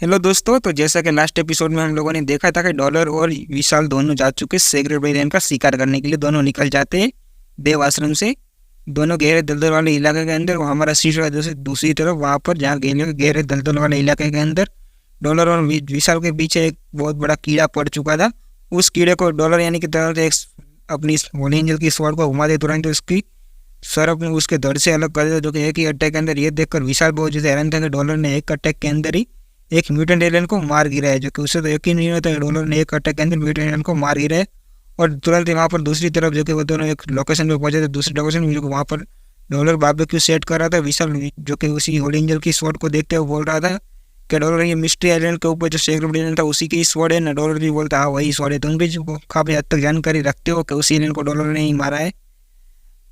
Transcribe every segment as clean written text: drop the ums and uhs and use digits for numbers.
Hello दोस्तों। तो जैसा कि लास्ट एपिसोड में हम लोगों ने देखा था कि डॉलर और विशाल दोनों जा चुके सेक्रेड ब्रेन का शिकार करने के लिए। दोनों निकल जाते हैं देव आश्रम से, दोनों गहरे दलदल वाले इलाके के अंदर। वो हमारा शीश जैसे दूसरी तरफ वहाँ पर जहाँ गहरे गहरे दलदल वाले इलाके के अंदर डॉलर और विशाल के पीछे एक बहुत बड़ा कीड़ा पड़ चुका था। उस कीड़े को डॉलर यानी कि तरह से अपनी होली एंजल की स्वॉर्ड को घुमा दे तुरंत उसकी सर अपने उसके धड़ से अलग कर दिया, जो कि एक ही अटैक के अंदर। ये देखकर विशाल बहुत जैसे हैरान था कि डॉलर ने एक अटैक के अंदर ही एक म्यूटेंट एलियन को मार गिरा है, जो कि उसे तो यकीन नहीं होता डॉलर ने एक अटैक के अंदर म्यूटेंट एलियन को मार गिरा है। और तुरंत ही वहाँ पर दूसरी तरफ जो कि वो दोनों एक लोकेशन पे पहुंचे थे, दूसरी लोकेशन में जो वहाँ पर डॉलर बारबेक्यू सेट कर रहा था। विशाल जो कि उसी होली एंजल की स्वॉर्ड को देखते हुए बोल रहा था कि डॉलर ये मिस्ट्री आइलैंड के ऊपर जो सेक्रेट एलियन था उसी की स्वॉर्ड है ना। डॉलर भी बोलता हाँ वही स्वॉर्ड है। तुम भी जो काफी हद तक जानकारी रखते हो कि उसी एलियन को डॉलर ने ही मारा है।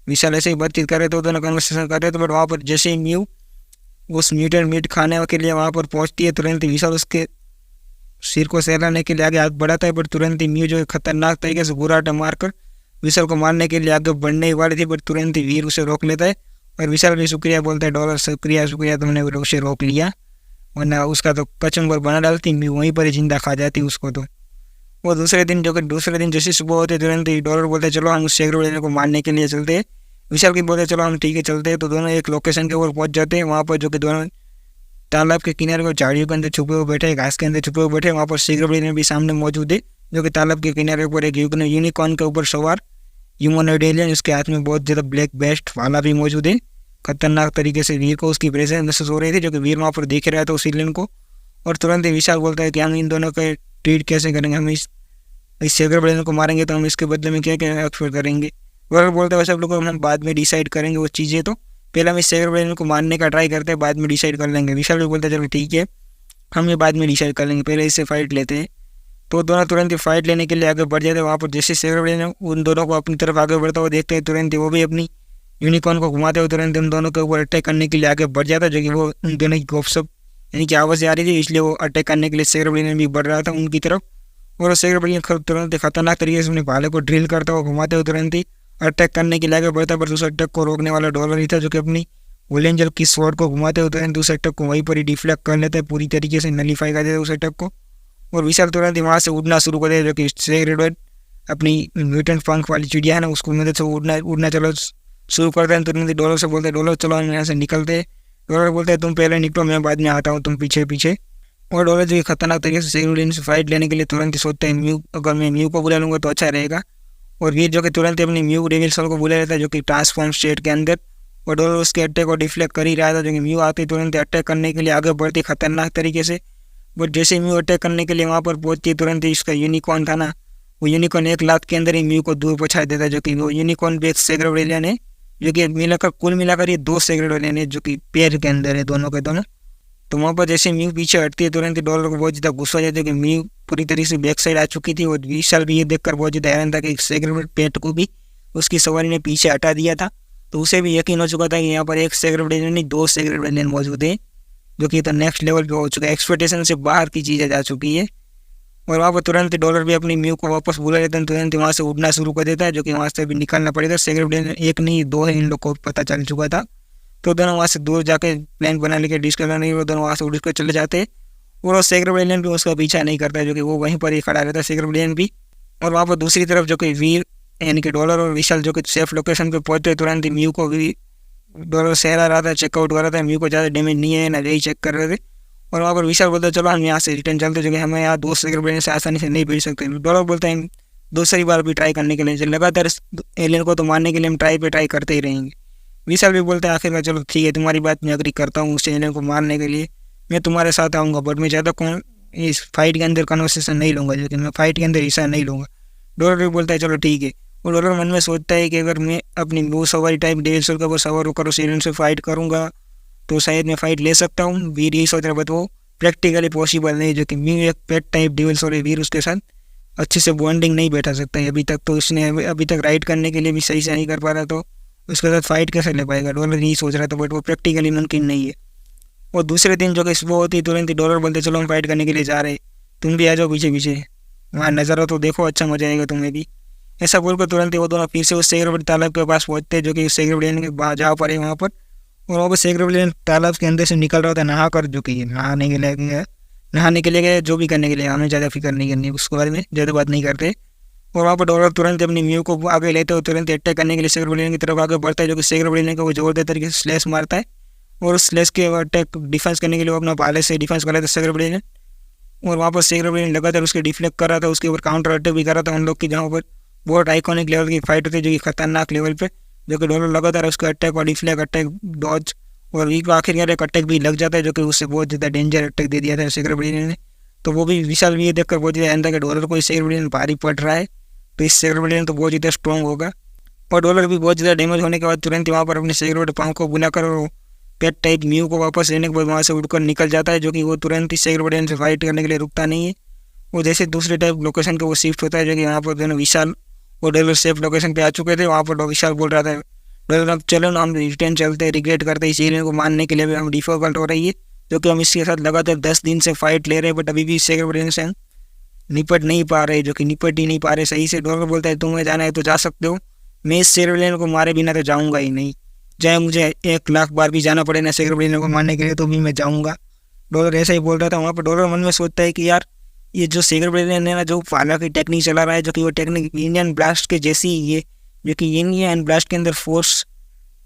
विशाल ऐसे ही बातचीत कर रहे थे, दोनों कन्वर्सेशन कर रहे थे। बट वहाँ पर जैसे ही म्यू उस म्यूटेंट मीट खाने के लिए वहाँ पर पहुँचती है, तुरंत ही विशाल उसके सिर को सहलाने के लिए आगे हाथ बढ़ाता है। बट तुरंत ही म्यू जो खतरनाक तरीके से बुराटा मारकर विशाल को मारने के लिए आगे बढ़ने ही वाली थी, बट तुरंत ही वीर उसे रोक लेता है। और विशाल भी शुक्रिया बोलता है, डॉलर शुक्रिया शुक्रिया तुमने उसे रोक लिया, वरना उसका तो कचुम्बर बना डालती, म्यू वहीं पर ही जिंदा खा जाती उसको। तो वो दूसरे दिन जैसे सुबह होते तुरंत ही डॉलर बोलते चलो हम उस सेक्रेट को मारने के लिए चलते हैं। विशाल की बोलते चलो हम ठीक है चलते हैं। तो दोनों एक लोकेशन के ऊपर पहुंच जाते हैं। वहाँ पर जो कि दोनों तालाब के किनारे को झाड़ियों के अंदर छुपे हुए बैठे, घास के अंदर छुपे हुए बैठे। वहाँ पर सेक्रेट भी सामने मौजूद है, जो कि तालाब के किनारे पर एक यूनिकॉर्न के ऊपर सवार ह्यूमनॉइड एलियन, उसके हाथ में बहुत ज़्यादा ब्लैक बेस्ट वाला भी मौजूद है। खतरनाक तरीके से वीर को उसकी प्रेजेंस महसूस हो रही थी, जो कि वीर वहाँ पर देख रहा था उस एलियन को। और तुरंत ही विशाल बोलता है कि हम इन दोनों का ट्रीट कैसे करेंगे, हम इस सेक्रेट को मारेंगे तो हम इसके बदले में क्या क्या एक्सपेक्ट करेंगे। वह बोलता है वैसे आप लोग हम बाद में डिसाइड करेंगे वो चीज़ें, तो पहले हम इस सेक्रेट को मारने का ट्राई करते हैं, बाद में डिसाइड कर लेंगे। विशाल भी बोलता है चलो ठीक है हम ये बाद में डिसाइड कर लेंगे, पहले इससे फाइट लेते हैं। तो दोनों तुरंत ही फाइट लेने के लिए आगे बढ़ जाते हैं। वहाँ पर जैसे सेक्रेट उन दोनों को अपनी तरफ आगे बढ़ता हुआ देखते हैं, तुरंत ही वो भी अपनी यूनिकॉर्न को घुमाते हुए तुरंत उन दोनों के ऊपर अटैक करने के लिए आगे बढ़ जाता है। जो कि वो उन दोनों की गपशप यानी कि आवाज़ आ रही थी, इसलिए वो अटैक करने के लिए सेक्रेट भी बढ़ रहा था उनकी तरफ। और सेक्रेट तुरंत खतरनाक तरीके से अपने भाले को ड्रिल करता हुआ घुमाते हुए तुरंत ही अटैक करने के लिए आगे बढ़ता। पर उस अटैक को रोकने वाला डॉलर ही था, जो कि अपनी होली एंजल की स्वॉर्ड को घुमाते हुए तुरंत उस अटैक को वहीं पर ही डिफ्लेक्ट कर लेता है, पूरी तरीके से नलीफाई कर देता है उस अटैक को। और विशाल तुरंत ही वहाँ से उड़ना शुरू कर देता है, जो कि सेक्रेट अपनी म्यूटेंट पंख वाली चिड़िया है ना उसको मदद से उड़ना चलो शुरू करते हैं। तुरंत ही डॉलर से बोलते हैं डॉलर चलो हम यहाँ से निकलते हैं। डॉलर बोलते हैं तुम पहले निकलो मैं बाद में आता हूँ, तुम पीछे पीछे। और डॉलर जो खतरनाक तरीके से सेक्रेट से फाइट लेने के लिए तुरंत ही सोचते हैं म्यू, अगर मैं म्यू को बुला लूँगा तो अच्छा रहेगा। और वीर जो कि तुरंत ही अपनी म्यू डेविल्स को बुला लेता है, जो कि ट्रांसफॉर्म स्टेट के अंदर। और डॉलर उसके अटैक को डिफ्लेक्ट कर ही रहा था, जो कि म्यू आते तुरंत अटैक करने के लिए आगे बढ़ती खतरनाक तरीके से। बट जैसे म्यू अटैक करने के लिए वहाँ पर पहुंचती तुरंत ही इसका यूनिकॉर्न था ना, वो यूनिकॉर्न एक लात के अंदर ही म्यू को दूर पहुँचा देता है। जो कि वो यूनिकॉर्न भी एक सेक्रेट एलियन है, जो कि मिलाकर कुल मिलाकर ये दो सेक्रेट एलियन है, जो कि पैर के अंदर है दोनों के दोनों। तो वहाँ पर जैसे म्यू पीछे हटती है तुरंत ही डॉलर को बहुत ज़्यादा गुस्सा हो जाता है कि म्यू पूरी तरीके से बैक साइड आ चुकी थी। और विशाल भी ये देखकर बहुत ज़्यादा हैरान था कि सेक्रेट पेट को भी उसकी सवारी ने पीछे हटा दिया था। तो उसे भी यकीन हो चुका था कि यहाँ पर एक सेक्रेट एलियन नहीं दो सेक्रेट एलियन मौजूद है, जो कि तो नेक्स्ट लेवल पे हो चुका है, एक्सपेक्टेशन से बाहर की चीज़ें जा चुकी है। और वहाँ पर तुरंत ही डॉलर भी अपनी म्यू को वापस बुला लेता है, तुरंत ही वहाँ से उड़ना शुरू कर देता है, जो कि वहाँ से भी निकलना पड़ेगा। सेक्रेट एलियन एक नहीं दो है, इन लोग को पता चल चुका था। तो दोनों वहाँ से दूर जाके प्लान बना लेके डिस्कस करने वो दोनों वहाँ से उड़ कर चले जाते हैं। और वो सेक्रेट एलियन भी उसका पीछा नहीं करता, जो कि वो वहीं पर ही खड़ा रहता है सेक्रेट एलियन भी। और वहाँ पर दूसरी तरफ जो कि वीर यानी कि डॉलर और विशाल जो कि सेफ लोकेशन पे पहुंचते तुरंत ही म्यू को भी डॉलर सहरा रहा था, चेकआउट कर रहा था। म्यू को ज़्यादा डैमेज नहीं है ना, यही चेक कर रहे थे। और वहाँ पर विशाल बोलता है चलो हम यहाँ से रिटर्न चलते, जो कि हमें यहाँ दो सेक्रेट से आसानी से नहीं भेज सकते। डॉलर बोलता है दूसरी बार भी ट्राई करने के लिए लगातार इस एलियन को तो मारने के लिए हम ट्राई करते ही रहेंगे। विशाल भी बोलता है आखिरकार चलो ठीक है तुम्हारी बात मैं अग्री करता हूँ, उस एलियन को मारने के लिए मैं तुम्हारे साथ आऊँगा, बट मैं ज़्यादा इस फाइट के अंदर कन्वर्सेशन नहीं लूँगा, जो कि मैं फाइट के अंदर हिस्सा नहीं लूँगा। डॉलर भी बोलता है चलो ठीक है। और डॉलर मन में सोचता है कि अगर मैं अपनी वो सवारी टाइप डेविल सोल का वो सवार होकर उस एलियन से फाइट करूँगा तो शायद मैं फाइट ले सकता हूँ। वीर यही सोच रहा है, बट वो प्रैक्टिकली पॉसिबल नहीं, जो कि म्यू एक पेट टाइप डेविल सोल है, वीर उसके साथ अच्छे से बॉन्डिंग नहीं बैठा सकता है अभी तक। तो उसने अभी तक राइड करने के लिए भी सही से नहीं कर पा रहा, तो उसके साथ फाइट कैसे ले पाएगा डॉलर यही सोच रहा था, बट वो प्रैक्टिकली मुमकिन नहीं है। और दूसरे दिन जो कि सुबह होती है तुरंत ही डॉलर बोलते चलो हम फाइट करने के लिए जा रहे, तुम भी आ जाओ पीछे पीछे, वहाँ नज़ारा तो देखो अच्छा मजा आएगा तुम्हें भी। ऐसा बोलकर तुरंत ही वो दोनों फिर से उस सेक्रेट तालाब के पास पहुंचते हैं, जो कि सेक्रेट एलियन के जहाँ पर है वहाँ पर। और वहाँ पर सेक्रेट एलियन तालाब के अंदर से निकल रहा था नहा कर, जो कि नहाने के लिए गया नहाने के लिए गए, जो भी करने के लिए, हमें ज़्यादा फिक्र नहीं करनी, उसके बारे में ज़्यादा बात नहीं करते। और वहाँ पर डॉलर तुरंत अपनी म्यू को आगे लेते हो, तुरंत अटैक करने के लिए सेगर ब्रिलियन की तरफ आगे बढ़ता है, जो कि सेगर ब्रिलियन को वो जोरदार तरीके से स्लैश मारता है। और उस स्लैश के अटैक डिफेंस करने के लिए वो अपना भाले से डिफेंस कर रहा था सेगर ब्रिलियन। और वहाँ पर सेगर ब्रिलियन लगातार उसके डिफ्लेक्ट कर रहा था, उसके ऊपर काउंटर अटैक भी कर रहा था उन लोग की, जहाँ पर बहुत आइकॉनिक लेवल की फाइट होती है, जो कि खतरनाक लेवल पे, जो कि डॉलर लगातार उसका अटैक और डिफ्लेक्ट अटैक डॉज और वी को आखिर एक अटैक भी लग जाता है, जो कि उससे बहुत ज़्यादा डेंजर अटैक दे दिया था सेगर ब्रिलियन ने। तो वो भी विशाल भी ये देखकर बहुत ज़्यादा अंदर के डॉलर को सेगर ब्रिलियन भारी पड़ रहा है, तो इस सेगर ब्रिलियन तो बहुत ज़्यादा स्ट्रॉन्ग होगा। और डॉलर भी बहुत ज़्यादा डैमेज होने के बाद तुरंत ही वहाँ पर अपने सेगर पाँव को बुलाकर और पेट टाइप म्यू को वापस लेने के बाद वहाँ से उड़कर निकल जाता है, जो कि वो तुरंत ही सेगर ब्रिलियन से फाइट करने के लिए रुकता नहीं है। वो जैसे दूसरे टाइप लोकेशन को वो शिफ्ट होता है, जो कि यहाँ पर दोनों विशाल और डॉलर सेफ लोकेशन पे आ चुके थे। वहाँ पर विशाल बोल रहा था, डॉलर अब चलो ना, हम रिटर्न चलते हैं, रिग्रेट करते हैं, इस एलियन को मारने के लिए भी हम डिफिकल्ट हो रही है, जो कि हम इसके साथ लगातार 10 दिन से फाइट ले रहे हैं, बट अभी भी सेगर ब्रिलियन से निपट नहीं पा रहे, जो कि निपट ही नहीं पा रहे सही से। डॉलर बोलता है तुम्हें जाना है तो जा सकते हो, मैं इस सेगर ब्रिलियन को मारे बिना तो जाऊँगा ही नहीं, चाहे मुझे 1 लाख बार भी जाना पड़े ना सेगर ब्रिलियन को मारने के लिए, तो भी मैं जाऊँगा। डॉलर ऐसा ही बोल रहा था। वहाँ पर डॉलर मन में सोचता है कि यार ये जो सेगर ब्रिलियन है ना, जो फाला की टेक्निक चला रहा है, जो कि वो टेक्निक इंडियन ब्लास्ट के जैसी ही है, जो कि इंडियन ब्लास्ट के अंदर फोर्स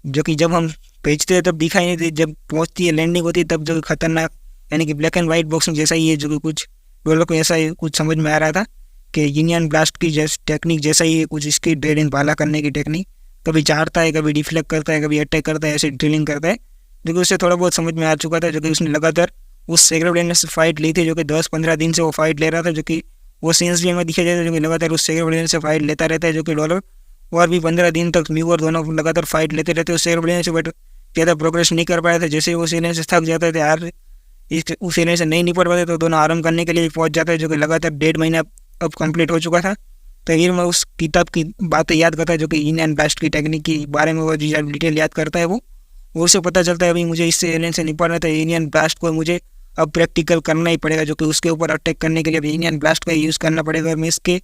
जो कि जब हम भेजते हैं तब दिखाई नहीं देती, जब पहुंचती है लैंडिंग होती है तब जो खतरनाक, यानी कि ब्लैक एंड वाइट बॉक्स में जैसा ही है, जो कि कुछ डॉलर को ऐसा ही कुछ समझ में आ रहा था कि इंडियन ब्लास्ट की टेक्निक जैसा ही है कुछ इसकी ड्रिलिंग भाला करने की टेक्निक, कभी चाड़ता है, कभी डिफ्लेक्ट करता है, कभी अटैक करता है, ऐसे ड्रिलिंग करता है, जो कि उससे थोड़ा बहुत समझ में आ चुका था, जो कि उसने लगातार उस सेगर ब्रिलियन से फाइट ली थी, जो कि 10-15 दिन से वो फाइट ले रहा था, जो कि वो सीन्स भी हमें दिखाई देता है, जो कि लगातार उस सेगर ब्रिलियन से फाइट लेता रहता है, जो कि डॉलर और भी 15 दिन तक म्यू और दोनों लगातार फाइट लेते रहते उस सेगर ब्रिलियन से, बट ज़्यादा प्रोग्रेस नहीं कर पाए थे। जैसे वो एलियन से थक जाते थे यार, उस एलियन से नहीं निपट पाते, तो दोनों आराम करने के लिए पहुंच जाते हैं, जो कि लगातार 1.5 महीना अब कंप्लीट हो चुका था। तो फिर मैं उस किताब की बातें याद करता है, जो कि इंडियन ब्लास्ट की टेक्निक के बारे में वो डिटेल याद करता है। वो उसे पता चलता है अभी मुझे इससे एलियन से निपटना था, इंडियन ब्लास्ट को मुझे अब प्रैक्टिकल करना ही पड़ेगा, जो कि उसके ऊपर अटैक करने के लिए इंडियन ब्लास्ट का यूज़ करना पड़ेगा। और मैं इसके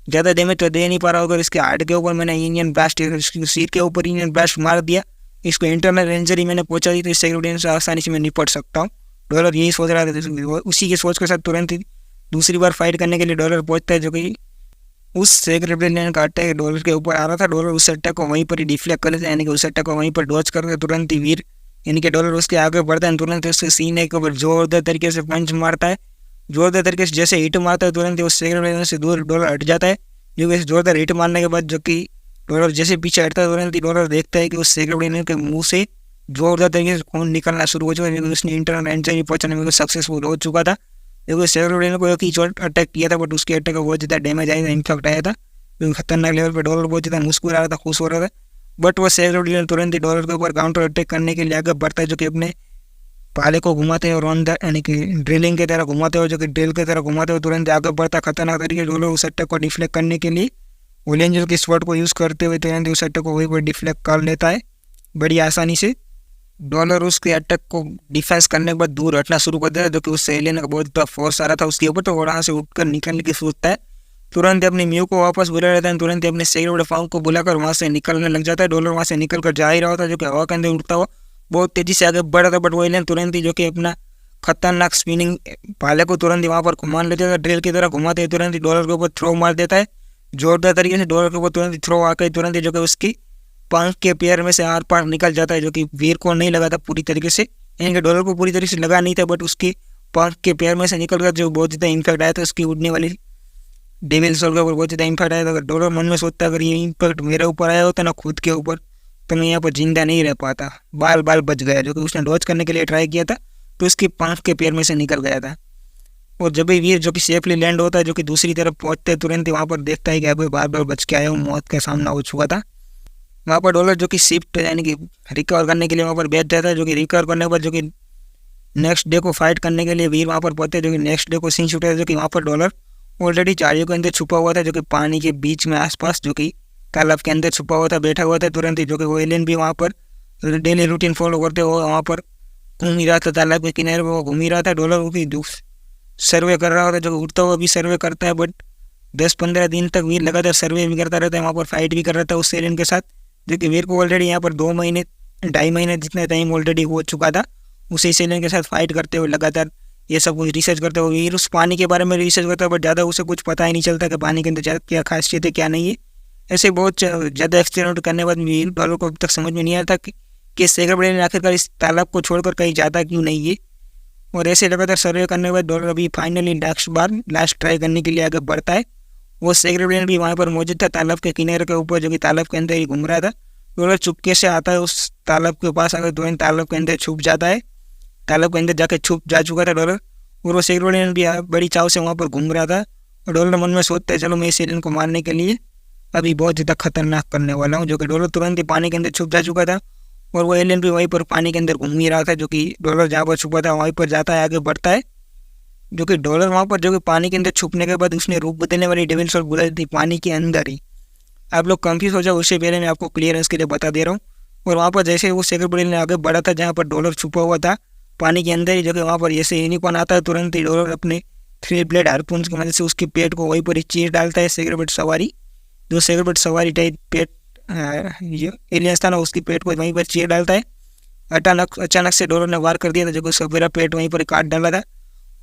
ज़्यादा डैमेज तो दे नहीं पा रहा, अगर इसके हार्ट के ऊपर मैंने इंडियन ब्लास्ट, सिर के ऊपर इंडियन ब्लास्ट मार दिया, इसको इंटरनल इंजरी मैंने पहुंचा दी, तो इस सेगर ब्रिलियन से आसानी से मैं निपट सकता हूँ। डॉलर यही सोच रहा था, उसी की सोच के साथ तुरंत ही दूसरी बार फाइट करने के लिए डॉलर पहुंचता है, जो कि उस सेगर ब्रिलियन का अटैक डॉलर के ऊपर आ रहा था। डॉलर उस अटैक को वहीं पर ही डिफ्लेक्ट कर लेता है, यानी कि उस अटैक को वहीं पर डॉज करते तुरंत ही वीर, यानी कि डॉलर उसके आगे बढ़ता है, तुरंत उसके सीने के ऊपर जोरदार तरीके से पंच मारता है। जोरदार तरीके से जैसे हिट मारता है, तुरंत ही उस सेगर ब्रिलियन से दूर डॉलर हट जाता है, जो कि जोरदार हिट मारने के बाद जो कि डॉलर जैसे पीछे हटता है, तुरंत ही डॉलर देखता है कि उस सेगर ब्रिलियन के मुंह से जोरदार तरीके से खून निकलना शुरू हो चुका है, क्योंकि उसने इंटरनल इंजरी पहुंचाने में सक्सेसफुल हो चुका था। क्योंकि सेगर ब्रिलियन को एक ही शॉट अटैक किया था, बट उसके अटैक का बहुत ज़्यादा डैमेज आया था, इम्पैक्ट आया था, क्योंकि खतरनाक लेवल पर डॉलर बहुत ज़्यादा मुस्कुरा रहा था, खुश हो रहा था। बट वो सेगर ब्रिलियन तुरंत ही डॉलर के ऊपर काउंटर अटैक करने के लिए आगे बढ़ता है, जो कि अपने पाले को घुमाते हैं और ऑन द यानी कि ड्रिलिंग की तरह घुमाते हुए, जो कि ड्रिल की तरह घुमाते हुए तुरंत आगे बढ़ता खतरनाक तरीके डॉलर उस अटैक को डिफ्लेक्ट करने के लिए ओलेंजर की स्वॉर्ड को यूज़ करते हुए तुरंत उस अटैक को वहीं पर डिफ्लेक्ट कर लेता है बड़ी आसानी से। डॉलर उसके अटैक को डिफेंस करने के बाद दूर हटना शुरू कर देता है, जो कि उससे एलियन का बहुत बड़ा फोर्स आ रहा था उसके ऊपर, तो वहाँ से उठकर निकलने की सोचता है। तुरंत अपनी म्यू को वापस बुला लेता है, तुरंत अपने सेगर फाउंड को बुलाकर वहाँ से निकलने लग जाता है। डॉलर वहाँ से निकल कर जा ही रहा होता है, जो कि हवा के अंदर उड़ता हुआ बहुत तेज़ी से आगे बढ़ रहा था, बट वो एलियन तुरंत ही जो कि अपना खतरनाक स्पिनिंग भाले को तुरंत ही वहाँ पर घुमा लेता था, ड्रिल की तरह घुमाते हुए तुरंत ही डॉलर के ऊपर थ्रो मार देता है जोरदार तरीके से। डॉलर के ऊपर तुरंत ही थ्रो आकर तुरंत ही जो कि उसकी पंख के पैर में से आर पार निकल जाता है, जो कि वीर को नहीं लगा था पूरी तरीके से, यानी कि डॉलर को पूरी तरीके से लगा नहीं था, बट उसकी पंख के पैर में से निकल कर जो बहुत ज़्यादा इम्पैक्ट आया था उसकी उड़ने वाली डेविल सोल के ऊपर बहुत ज़्यादा इम्पैक्ट आया था। अगर डॉलर मन में सोचता अगर ये इम्पैक्ट मेरे ऊपर आया होता ना खुद के ऊपर, तो मैं यहाँ पर जिंदा नहीं रह पाता, बाल बाल बच गया, जो कि उसने डॉज करने के लिए ट्राई किया था, तो उसकी पंख के पैर में से निकल गया था। और जब भी वीर जो कि सेफली लैंड होता है, जो कि दूसरी तरफ पहुँचते तुरंत ही वहाँ पर देखता है कि अभी बार बार बच के आया हूँ, मौत का सामना हो चुका था। वहाँ पर डॉलर जो कि शिफ्ट यानी कि रिकवर करने के लिए वहाँ पर बैठ जाता है, जो कि रिकवर करने के बाद जो कि नेक्स्ट डे को फाइट करने के लिए वीर वहाँ पर पहुँचते हैं, जो कि नेक्स्ट डे को सीन शूट है, जो कि वहाँ पर डॉलर ऑलरेडी झाड़ियों के अंदर छुपा हुआ था, जो कि पानी के बीच में आसपास जो कि तालाब के अंदर छुपा हुआ था, बैठा हुआ था। तुरंत ही जो कि वो एलियन भी वहाँ पर डेली रूटीन फॉलो करते हुए वहाँ पर घूम ही रहा था, तालाब के किनारे पर वो घूम ही रहा था। डॉलर वो भी सर्वे कर रहा होता, जो कि उठता हुआ भी सर्वे करता है, बट 10-15 दिन तक वीर लगातार सर्वे भी करता रहता है, वहाँ पर फाइट भी कर रहा था उस एलियन के साथ, जो कि वीर को ऑलरेडी यहाँ पर 2 महीने 2.5 महीने जितना टाइम ऑलरेडी हो चुका था उसी एलियन के साथ फाइट करते हुए लगातार ये सब कुछ रिसर्च करता है। वो वीर उस पानी के बारे में रिसर्च करता है, बट ज़्यादा उसे कुछ पता ही नहीं चलता कि पानी के अंदर क्या खासियत है क्या नहीं है। ऐसे बहुत ज़्यादा एक्सपेरिमेंट करने के बाद वीर डॉलर को अब तक समझ में नहीं आया था कि सेगर ब्रेन ने आखिरकार इस तालाब को छोड़कर कहीं जाता क्यों नहीं है। और ऐसे लगातार सर्वे करने के बाद डॉलर अभी फाइनली लास्ट ट्राई करने के लिए आगे बढ़ता है। वो सेगर ब्रेन भी वहाँ पर मौजूद था तालाब के किनारे के ऊपर, जो कि तालाब के अंदर ही घूम रहा था। डॉलर चुपके से आता है उस तालाब के पास, आकर तुरंत तालाब के अंदर छुप जाता है। तालाब के अंदर जाके छुप जा चुका था डॉलर, और वो सेगर ब्रेन भी बड़ी चाव से वहाँ पर घूम रहा था। और डॉलर मन में सोचता है चलो मैं इस एलियन को मारने के लिए अभी बहुत ज़्यादा खतरनाक करने वाला हूँ। जो कि डॉलर तुरंत ही पानी के अंदर छुप जा चुका था, और वो एलियन भी वहीं पर पानी के अंदर घूम ही रहा था। जो कि डॉलर जहाँ पर छुपा था वहीं पर जाता है, आगे बढ़ता है। जो कि डॉलर वहाँ पर जो कि पानी के अंदर छुपने के बाद उसने रूप बदलने वाली डेविल सोल बुलाई थी पानी के अंदर ही। आप लोग कंफ्यूज हो जाओ उससे पहले मैं आपको क्लियरेंस के लिए बता दे रहा हूँ। और वहाँ पर जैसे वो सेगर ब्रेन ने आगे बढ़ा था जहाँ पर डॉलर छुपा हुआ था पानी के अंदर ही, जो कि वहाँ पर जैसे यूनिकॉर्न आता है तुरंत ही डॉलर अपने 3 ब्लेड हार्पून्स की मदद से उसके पेट को वहीं पर ही चीर डालता है। सेगरबेट सवारी जो सेगरबेट सवारी टाइप पेट एलियंस था ना, उसकी पेट को वहीं पर चीर डालता है। अचानक से डॉलर ने वार कर दिया था, जो कि उसका पूरा पेट वहीं पर काट डाला था।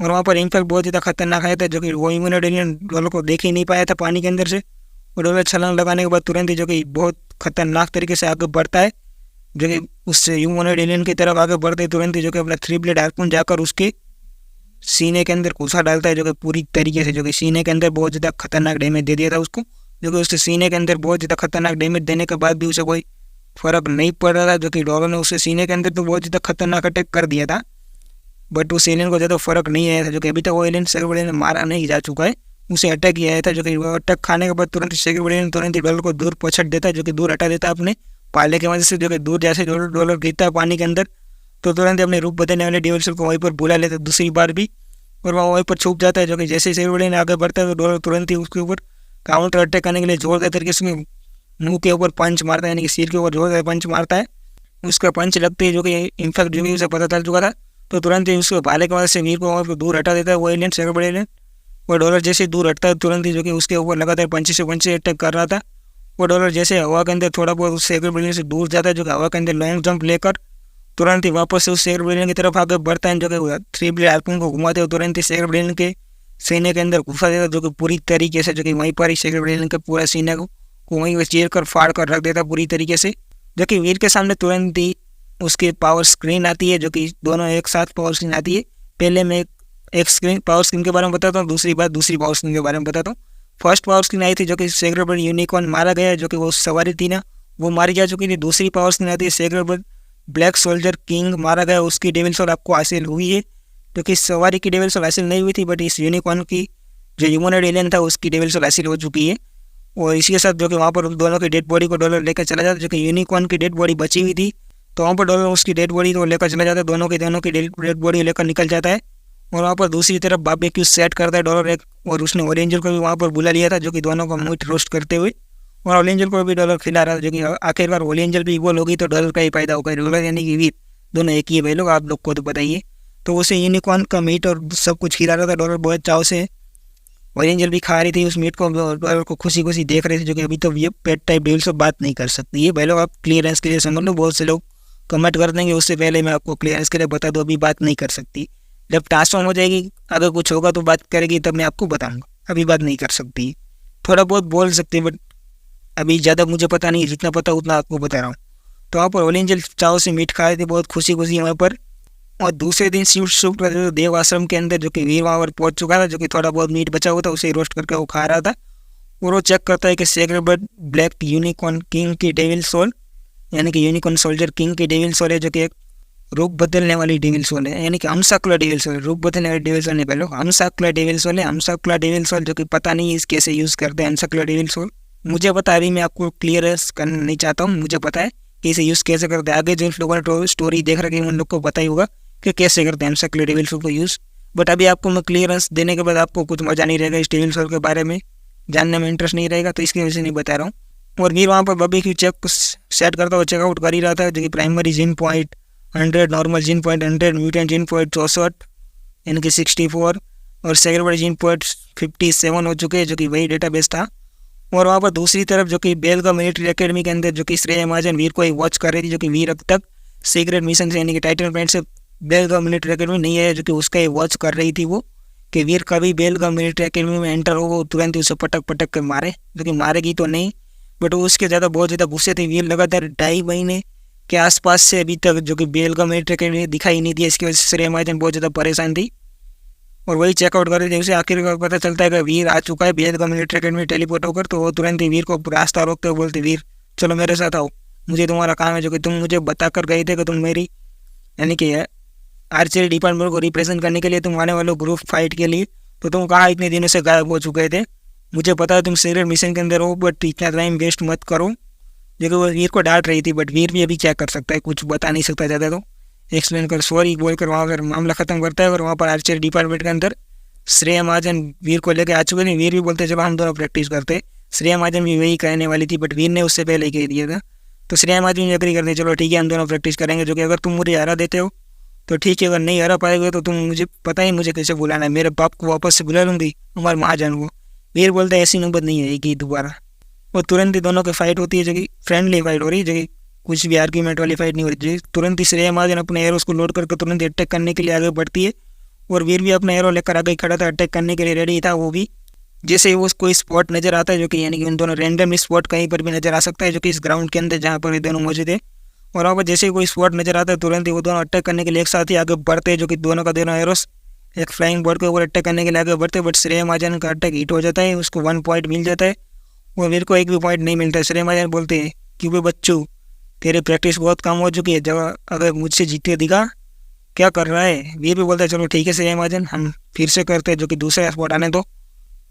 और वहाँ पर इम्पैक्ट बहुत ज़्यादा खतरनाक आया था, जो कि वो ह्यूमनॉइड एलियन डॉलर को देख ही नहीं पाया था पानी के अंदर से। और डॉलर छलांग लगाने के बाद तुरंत ही जो कि बहुत खतरनाक तरीके से आगे बढ़ता है, जो कि उससे ह्यूमनॉइड एलियन की तरफ आगे बढ़ते ही तुरंत ही जो कि अपना 3 ब्लेड हार्पून जाकर उसके सीने के अंदर घुसा डालता है, जो कि पूरी तरीके से जो कि सीने के अंदर बहुत ज़्यादा खतरनाक डैमेज दे दिया था उसको। जो कि उसके सीने के अंदर बहुत ज़्यादा खतरनाक डैमेज देने के बाद भी उसे कोई फ़र्क नहीं पड़ रहा था। जो कि डॉलर ने उसके सीने के अंदर तो बहुत ज़्यादा खतरनाक अटैक कर दिया था, बट उस एलियन को ज़्यादा फर्क नहीं आया था। जो कि अभी तक वो एलियन सेगर ब्रेन ने मारा नहीं जा चुका है, उसे अटैक ही आया था। जो कि वो अटैक खाने के बाद तुरंत सेगर ब्रेन तुरंत ही डॉलर को दूर पछट देता है, जो कि दूर हटा देता है अपने पाले की वजह से। जो कि दूर जैसे डॉलर गिरता है पानी के अंदर तो तुरंत अपने रूप बदलने वाले डेविल सोल को वहीं पर बुला लेता है दूसरी बार भी, और वह वहीं पर छुप जाता है। जो कि जैसे सेगर ब्रेन आगे बढ़ता है तो डॉलर तुरंत ही उसके ऊपर काउंटर अटैक करने के लिए जोरदार तरीके से मुंह के ऊपर पंच मारता है, यानी कि सिर के ऊपर जोरदार पंच मारता है। उसका पंच लगते ही जो कि इनफैक्ट जो कि उसे पता चल चुका था, तो तुरंत ही उसके भाले की वजह से वीर को दूर हटा देता है वो एलियन सेगर ब्रेन एलियन। वो डॉलर जैसे दूर हटता है तुरंत ही जो कि उसके ऊपर लगातार पंचे से पंचे अटैक कर रहा था। वो डॉलर जैसे हवा के अंदर थोड़ा बहुत उस सेगर ब्रेन से दूर जाता है, जो कि हवा के अंदर लॉन्ग जंप लेकर तुरंत ही वापस से उस सेगर ब्रेन की तरफ आगे बढ़ता है। जो कि 3 ब्लेड हार्पून को घुमाते हुए तुरंत ही सेगर ब्रेन के सीने के अंदर घुसा देता, जो कि पूरी तरीके से जो कि वहीं पर ही सेगर ब्रेन के पूरा सीने को वहीं पर चीर कर फाड़ कर रख देता पूरी तरीके से। जो कि वीर के सामने तुरंत ही उसकी पावर स्क्रीन आती है, जो कि दोनों एक साथ पावर स्क्रीन आती है। पहले मैं एक स्क्रीन पावर स्क्रीन के बारे में बताता हूँ, दूसरी पावर स्क्रीन के बारे में बताता हूँ। फर्स्ट पावर स्क्रीन आई थी जो कि सेगर ब्रेन यूनिकॉर्न मारा गया, जो कि वो सवारी थी ना वो मारी जा चुकी थी। दूसरी पावर स्क्रीन आती है सेगर ब्रेन ब्लैक सोल्जर किंग मारा गया, उसकी डेविल सोल आपको हासिल हुई है। जो कि सवारी की डेविल सोल हासिल नहीं हुई थी, बट इस यूनिकॉर्न की जो ह्यूमनॉइड एलियन था उसकी डेविल सोल हासिल हो चुकी है। और इसी के साथ जो कि वहाँ पर दोनों की डेड बॉडी को डॉलर लेकर चला जाता है। जो कि यूनिकॉर्न की डेड बॉडी बची हुई थी, तो वहाँ पर डॉलर उसकी डेड बॉडी तो लेकर चला जाता है, दोनों की डेड बॉडी लेकर निकल जाता है। और वहाँ पर दूसरी तरफ बारबेक्यू सेट करता है डॉलर एक, और उसने ओरेंजल को भी वहाँ पर बुला लिया था, जो कि दोनों का मीट रोस्ट करते हुए, और ओरेंजल को भी डॉलर खिला रहा था। जो कि आखिरकार ओरेंजल भी इवॉल्व होगी तो डॉलर का ही फायदा होगा। डॉलर यानी कि वीर दोनों एक ही है भाई लोग, आप लोग को तो बताइए। तो उसे यूनिकॉर्न का मीट और सब कुछ खिला रहा था डॉलर बहुत चाव से। ओरेंजल भी खा रही थी उस मीट को, डॉलर को खुशी खुशी देख रहे थे। जो कि अभी तो ये पेट टाइप डेविल से बात नहीं कर सकती है भाई लोग, आप क्लियरेंस के लिए समझ लो। बहुत से लोग कमेंट कर देंगे, उससे पहले मैं आपको क्लियरेंस के लिए बता दूँ अभी बात नहीं कर सकती। जब ट्रांसफॉर्म हो जाएगी अगर कुछ होगा तो बात करेगी, तब मैं आपको बताऊंगा, अभी बात नहीं कर सकती। थोड़ा बहुत बोल सकती है बट अभी ज़्यादा मुझे पता नहीं, जितना पता उतना आपको बता रहा हूँ। तो वहाँ पर ओरेंजल चाव से मीट खा रहे थे बहुत खुशी खुशी वहाँ पर। और दूसरे दिन शिफ्ट देव आश्रम के अंदर जो कि वीर वहाँ पर पहुँच चुका था, जो कि थोड़ा बहुत मीट बचा हुआ था उसे रोस्ट करके वो खा रहा था। और वो चेक करता है कि सेगर ब्रेन ब्लैक यूनिकॉर्न किंग की डेविल सोल, यानी कि यूनिकॉर्न सोल्जर किंग की डेविल सोल है, जो कि एक रूप बदलने वाली डेविल सोल है, यानी कि हमसाकुलर डेविल सोल। रूप बदलने वाली डेविल सोल नहीं पहले हमसाकुलर डेविल सोल है। हमसाकुलर डेविल सोल जो कि पता नहीं इस कैसे यूज़ करते हैं हमसाकुलर डेविल सोल, मुझे पता है, अभी मैं आपको क्लियर करना नहीं चाहता हूँ। मुझे पता है कि इसे यूज़ कैसे करते हैं, आगे जिन लोगों ने स्टोरी देख रखी है उन लोग को पता ही होगा कि कैसे करते हैं हमसाकुलर डेविल सोल को यूज़। बट अभी आपको मैं क्लियरेंस देने के बाद आपको कुछ मज़ा नहीं रहेगा, इस डेविल सोल के बारे में जानने में इंटरेस्ट नहीं रहेगा, तो इसकी वजह से नहीं बता रहा हूँ। और वीर वहाँ पर बारबेक्यू चेक सेट करता हुआ चेकआउट कर ही रहा था, जो कि प्राइमरी जिन पॉइंट 100, नॉर्मल जिन पॉइंट 100, म्यूटेंट जिन पॉइंट 64 यानी कि 64, और सेगर ब्रेन जिन पॉइंट 57 हो चुके हैं, जो कि वही डेटाबेस था। और वहाँ पर दूसरी तरफ जो कि बेलगा मिलिट्री एकेडमी के अंदर जो कि श्रेया महाजन वीर को ही वॉच कर रही थी, जो कि वीर अब तक सीक्रेट मिशन से यानी कि टाइटन प्लैनेट से बेलगाम मिलिट्री अकेडमी नहीं है, जो कि उसका ये वॉच कर रही थी वो, कि वीर कभी बेलगाम मिलिट्री अकेडमी में एंटर हो, वो तुरंत ही उसे पटक पटक कर मारे, जो कि मारेगी तो नहीं, बट वो उसके ज़्यादा बहुत ज़्यादा गुस्से थे। वीर लगातार 2.5 महीने के आसपास से अभी तक जो कि बेलगाम मिलिट्री अकेडमी दिखाई नहीं दिया, इसकी वजह से श्रेया महाजन बहुत ज़्यादा परेशान थी और वही चेकआउट कर रही थी। उसे आखिरकार पता चलता है कि वीर आ चुका है बेलगाम मिलिट्री अकेडमी टेलीपोर्ट होकर, तो वो तुरंत ही वीर को रास्ता रोकते हुए बोलते, वीर चलो मेरे साथ आओ, मुझे तुम्हारा काम है, जो कि तुम मुझे बता कर गए थे कि तुम मेरी यानी कि आर्चरी डिपार्टमेंट को रिप्रेजेंट करने के लिए तुम आने वाले ग्रुप फाइट के लिए, तो तुम कहाँ इतने दिनों से गायब हो चुके थे। मुझे पता है तुम सीक्रेट मिशन के अंदर हो, बट इतना टाइम वेस्ट मत करो, जो कि वो वीर को डांट रही थी। बट वीर भी अभी क्या कर सकता है, कुछ बता नहीं सकता ज़्यादा, तो एक्सप्लेन कर सॉरी बोलकर वहाँ पर मामला ख़त्म करता है। और वहाँ पर आर्चरी डिपार्टमेंट के अंदर श्रेया महाजन वीर को लेकर आ चुके थे। वीर भी बोलते चलो हम दोनों प्रैक्टिस करते। श्रेया महाजन भी वही कहने वाली थी, बट वीर ने उससे पहले कह दिया था, तो श्रेया महाजन भी एग्री करते चलो ठीक है हम दोनों प्रैक्टिस करेंगे, जो कि अगर तुम मुझे हरा देते हो तो ठीक है, अगर नहीं हरा पाएगा तो तुम मुझे पता ही मुझे कैसे बुलाना है, मेरे बाप को वापस से बुला लूँगी, हमारे महाजन को। वीर बोलते ऐसी नौबत नहीं आएगी दोबारा। वो तुरंत ही दोनों की फाइट होती है, जो कि फ्रेंडली फाइट हो रही है, जो कि कुछ भी आर्ग्यूमेंट वाली फाइट नहीं हो रही। तुरंत ही श्रेया महाजन अपने एरोस को लोड करके तुरंत अटैक करने के लिए आगे बढ़ती है और वीर भी अपना एरो लेकर आगे खड़ा था, अटैक करने के लिए रेडी था वो भी। जैसे ही वो कोई स्पॉट नजर आता है, जो कि यानी कि उन दोनों रैंडम स्पॉट कहीं पर भी नजर आ सकता है, जो कि इस ग्राउंड के अंदर जहाँ पर ये दोनों मौजूद है, और वहाँ पर जैसे ही कोई स्पॉट नजर आता है तुरंत ही वो दोनों अटैक करने के लिए एक साथ ही आगे बढ़ते हैं, जो कि दोनों का दोनों एरोस एक फ्लाइंग बोर्ड के ऊपर अटैक करने के लिए आगे बढ़ते हैं। बट श्रेया महाजन का अटैक हिट हो जाता है, उसको 1 पॉइंट मिल जाता है और वीर को एक भी पॉइंट नहीं मिलता है। श्रेया महाजन बोलते हैं कि वे बच्चों तेरे प्रैक्टिस बहुत कम हो चुकी है, जब अगर मुझसे जीते दिखा क्या कर रहा है। वीर भी बोलता है चलो ठीक है श्रेया महाजन हम फिर से करते हैं, जो कि दूसरा स्पॉट आने दो।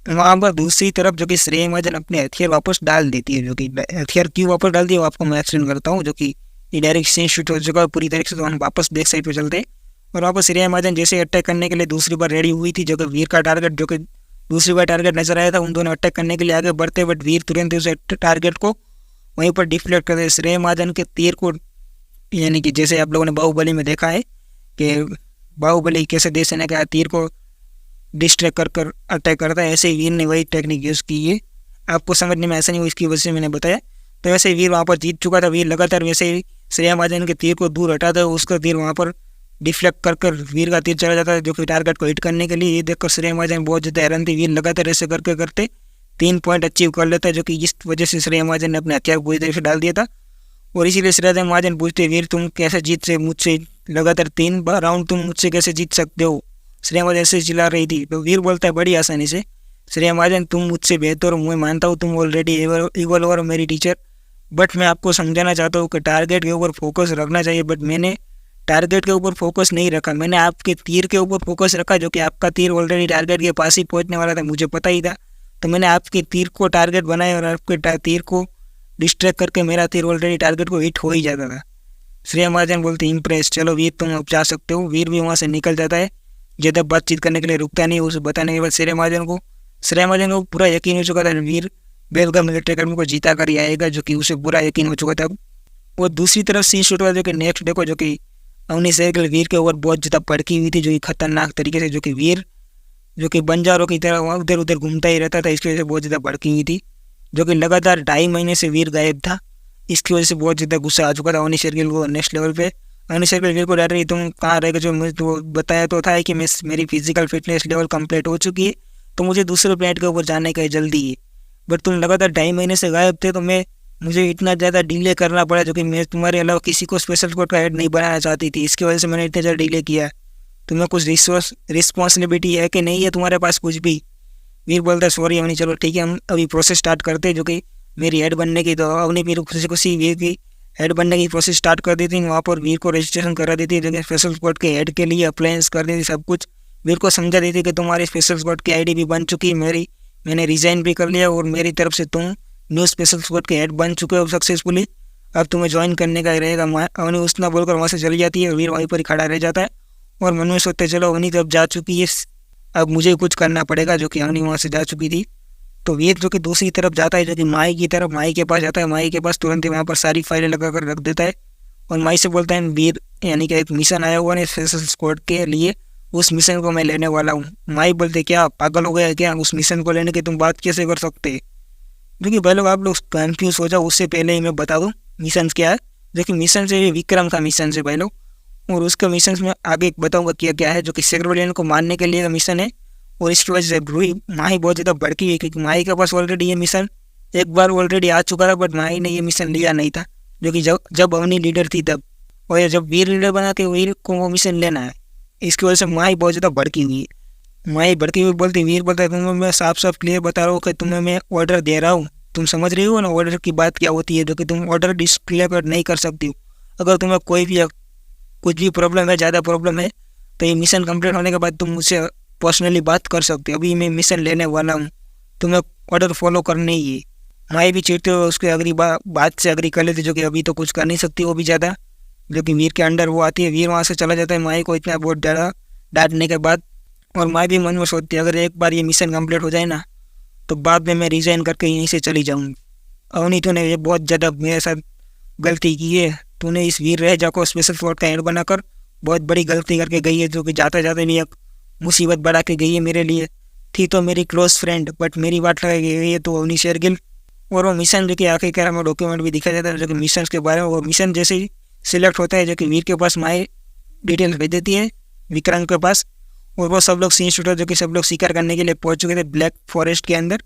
वहाँ पर दूसरी तरफ जो कि श्रेया महाजन अपने हथियार वापस डाल देती है, जो कि हथियार क्यों वापस डालती है वो आपको मैं एक्सप्लेन करता हूँ, जो कि ये डायरेक्ट सीन शूट हो चुका है पूरी तरीके से, तो हम वापस बैक साइड पे चलते हैं। और वहाँ पर श्रेया महाजन जैसे अटैक करने के लिए दूसरी बार रेडी हुई थी, जो कि वीर का टारगेट जो कि दूसरी बार टारगेट नजर आया था, उन दोनों अटैक करने के लिए आगे बढ़ते, बट वीर तुरंत ही उस टारगेट को वहीं पर डिफ्लेक्ट करते। श्रेया महाजन के तीर को यानी कि जैसे आप लोगों ने बाहुबली में देखा है कि बाहुबली कैसे देश सेना के तीर को डिस्ट्रैक्ट कर कर अटैक करता है, ऐसे ही वीर ने वही टेक्निक यूज़ की है। आपको समझने में ऐसा नहीं हुआ, इसकी वजह से मैंने बताया। तो वैसे ही वीर वहाँ पर जीत चुका था। वीर लगातार वैसे ही श्रेया महाजन के तीर को दूर हटाता है, उसका तीर वहाँ पर डिफ्लेक्ट कर कर वीर का तीर चला जाता है, जो कि टारगेट को हिट करने के लिए। ये देखकर श्रेया महाजन बहुत ज़्यादा हैरान थी। वीर लगातार ऐसे करके करते 3 पॉइंट अचीव कर लेता है, जो कि इस वजह से श्रेया महाजन ने अपने हथियार पूरी तरह से डाल दिया था। और इसीलिए श्रेया महाजन पूछते वीर तुम कैसे जीत से मुझसे लगातार 3 बार राउंड तुम मुझसे कैसे जीत सकते हो। श्रेया महाजन ऐसे चिल्ला रही थी, तो वीर बोलता है बड़ी आसानी से श्रेया महाजन तुम मुझसे बेहतर हो, मैं मानता हूँ तुम ऑलरेडी इवल और मेरी टीचर, बट मैं आपको समझाना चाहता हूँ कि टारगेट के ऊपर फोकस रखना चाहिए। बट मैंने टारगेट के ऊपर फोकस नहीं रखा, मैंने आपके तीर के ऊपर फोकस रखा, जो कि आपका तीर ऑलरेडी टारगेट के पास ही पहुँचने वाला था, मुझे पता ही था। तो मैंने आपके तीर को टारगेट बनाया और आपके तीर को डिस्ट्रैक्ट करके मेरा तीर ऑलरेडी टारगेट को हिट हो ही जाता था। श्रेया महाजन बोलती इम्प्रेस, चलो वीर तुम अब जा सकते हो। वीर भी वहाँ से निकल जाता है, ज़्यादा बातचीत करने के लिए रुकता नहीं। उसे बताने के बाद श्रेया महाजन को पूरा यकीन हो चुका था वीर बेलगाम मिलिट्री अकेडमी को जीता कर ही आएगा, जो कि उसे पूरा यकीन हो चुका था। वो दूसरी तरफ सीन शूट हुआ, जो कि नेक्स्ट डे को जो कि अवनी सहगल वीर के ऊपर बहुत ज़्यादा भड़की हुई थी, जो कि खतरनाक तरीके से, जो कि वीर जो कि बंजारों की तरह वहाँ उधर उधर घूमता ही रहता था, इसकी वजह से बहुत ज़्यादा भड़की हुई थी। जो कि लगातार 2.5 महीने से वीर गायब था, इसकी वजह से बहुत ज़्यादा गुस्सा आ चुका था अवनी शेरगिल को नेक्स्ट लेवल पे। अवनी शेरगिल वीर को डर रही तुम कहाँ रहेगा, जो मुझे तो बताया तो था कि मेरी फिजिकल फिटनेस लेवल कंप्लीट हो चुकी है, तो मुझे दूसरे प्लेनेट के ऊपर जाने का जल्दी है, बट तुम लगातार 2.5 महीने से गायब थे, तो मुझे इतना ज़्यादा डिले करना पड़ा, जो कि मैं तुम्हारे अलावा किसी को स्पेशल स्क्वाड का हेड नहीं बनाना चाहती थी, इसकी वजह से मैंने इतना ज़्यादा डिले किया। तुम्हें कुछ रिस्पॉन्सिबिलिटी है कि नहीं है तुम्हारे पास कुछ भी। वीर बोलता है सॉरी अवनी, चलो ठीक है हम अभी प्रोसेस स्टार्ट करते हैं, जो कि मेरी हेड बनने की। तो अवनी फिर खुशी वीर की हेड बनने की प्रोसेस स्टार्ट कर देती थी, वहाँ पर वीर को रजिस्ट्रेशन करा देती है, जो कि स्पेशल स्क्वाड के हेड के लिए अप्लायंस कर देती सब कुछ। वीर को समझा देती कि तुम्हारी स्पेशल स्क्वाड की आईडी भी बन चुकी है, मैंने रिजाइन भी कर लिया और मेरी तरफ से तुम न्यू स्पेशल स्क्वाड के हेड बन चुके हो सक्सेसफुली, अब तुम्हें ज्वाइन करने का ही रहेगा। अवनी उतना बोलकर वहाँ से चली जाती है और वीर वहीं पर ही खड़ा रह जाता है और मन में सोचते चलो अवनी तो अब जा चुकी है, अब मुझे कुछ करना पड़ेगा, जो कि अवनी वहाँ से जा चुकी थी। तो वीर जो कि दूसरी तरफ जाता है, जो कि माई की तरफ, माई के पास जाता है। माई के पास तुरंत ही वहाँ पर सारी फाइलें लगा कर रख देता है और माई से बोलता है वीर यानी कि एक मिशन आया हुआ है स्पेशल स्क्वाड के लिए, उस मिशन को मैं लेने वाला हूँ। माई बोलते क्या पागल हो गया क्या, उस मिशन को लेने की तुम बात कैसे कर सकते। जो कि भाई लोग आप लोग कन्फ्यूज हो जाओ, उससे पहले ही मैं बता दूँ मिशन क्या है। जो कि मिशन से विक्रम का मिशन से भाई लोग, और उसका मिशन में आगे बताऊंगा क्या क्या है, जो कि सेक्रेट ब्रिलियन को मारने के लिए का मिशन है। और इसकी वजह से रूही माही बहुत ज़्यादा भड़की है, क्योंकि माही के पास ऑलरेडी ये मिशन एक बार ऑलरेडी आ चुका था, बट माही ने ये मिशन लिया नहीं था, जो कि जब अवनी लीडर थी तब, और ये जब वीर लीडर बना के वीर को वो मिशन लेना है। इसकी वजह से माही बहुत ज़्यादा भड़की हुई है। माही भड़की हुई बोलती, वीर बोलता है तुम्हें मैं साफ साफ क्लियर बता रहा हूँ कि तुम्हें मैं ऑर्डर दे रहा हूँ, तुम समझ रही हो ना ऑर्डर की बात क्या होती है, जो कि तुम ऑर्डर डिस्प्ले पर नहीं कर सकती हो। अगर तुम्हें कोई भी कुछ भी प्रॉब्लम है, ज़्यादा प्रॉब्लम है, तो ये मिशन कंप्लीट होने के बाद तुम मुझसे पर्सनली बात कर सकते हो। अभी मैं मिशन लेने वाला हूँ, तुम्हें ऑर्डर फॉलो करने ही है। माही भी चिढ़ते हुए उसके अगली बात से अग्री कर लेती, जो कि अभी तो कुछ कर नहीं सकती वो भी ज़्यादा, जो कि वीर के अंडर वो आती है। वीर वहाँ से चला जाता है माही को इतना बहुत ज़्यादा डांटने के बाद। और माही भी मन में सोचती है अगर एक बार ये मिशन कंप्लीट हो जाए ना, तो बाद में मैं रिजाइन करके यहीं से चली जाऊँगी। अवनी तूने ये बहुत ज़्यादा मेरे साथ गलती की है, तूने इस वीर रहेजा को स्पेशल फोर्स का हेड बनाकर बहुत बड़ी गलती करके गई है, जो कि जाते जाते भी एक मुसीबत बढ़ा के गई है मेरे लिए। थी तो मेरी क्लोज फ्रेंड, बट मेरी बात लगाई गई है तो अवनी शेरगिल। और वो मिशन जो कि आखिरकार में डॉक्यूमेंट भी दिखाया जाता है, जो कि मिशन के बारे में, वो मिशन जैसे ही सिलेक्ट होता है, जो कि वीर के पास माही डिटेल्स भेज देती है विक्रांत के पास। और वो सब लोग सीन शूटर जो कि सब लोग शिकार करने के लिए पहुंच चुके थे ब्लैक फॉरेस्ट के अंदर।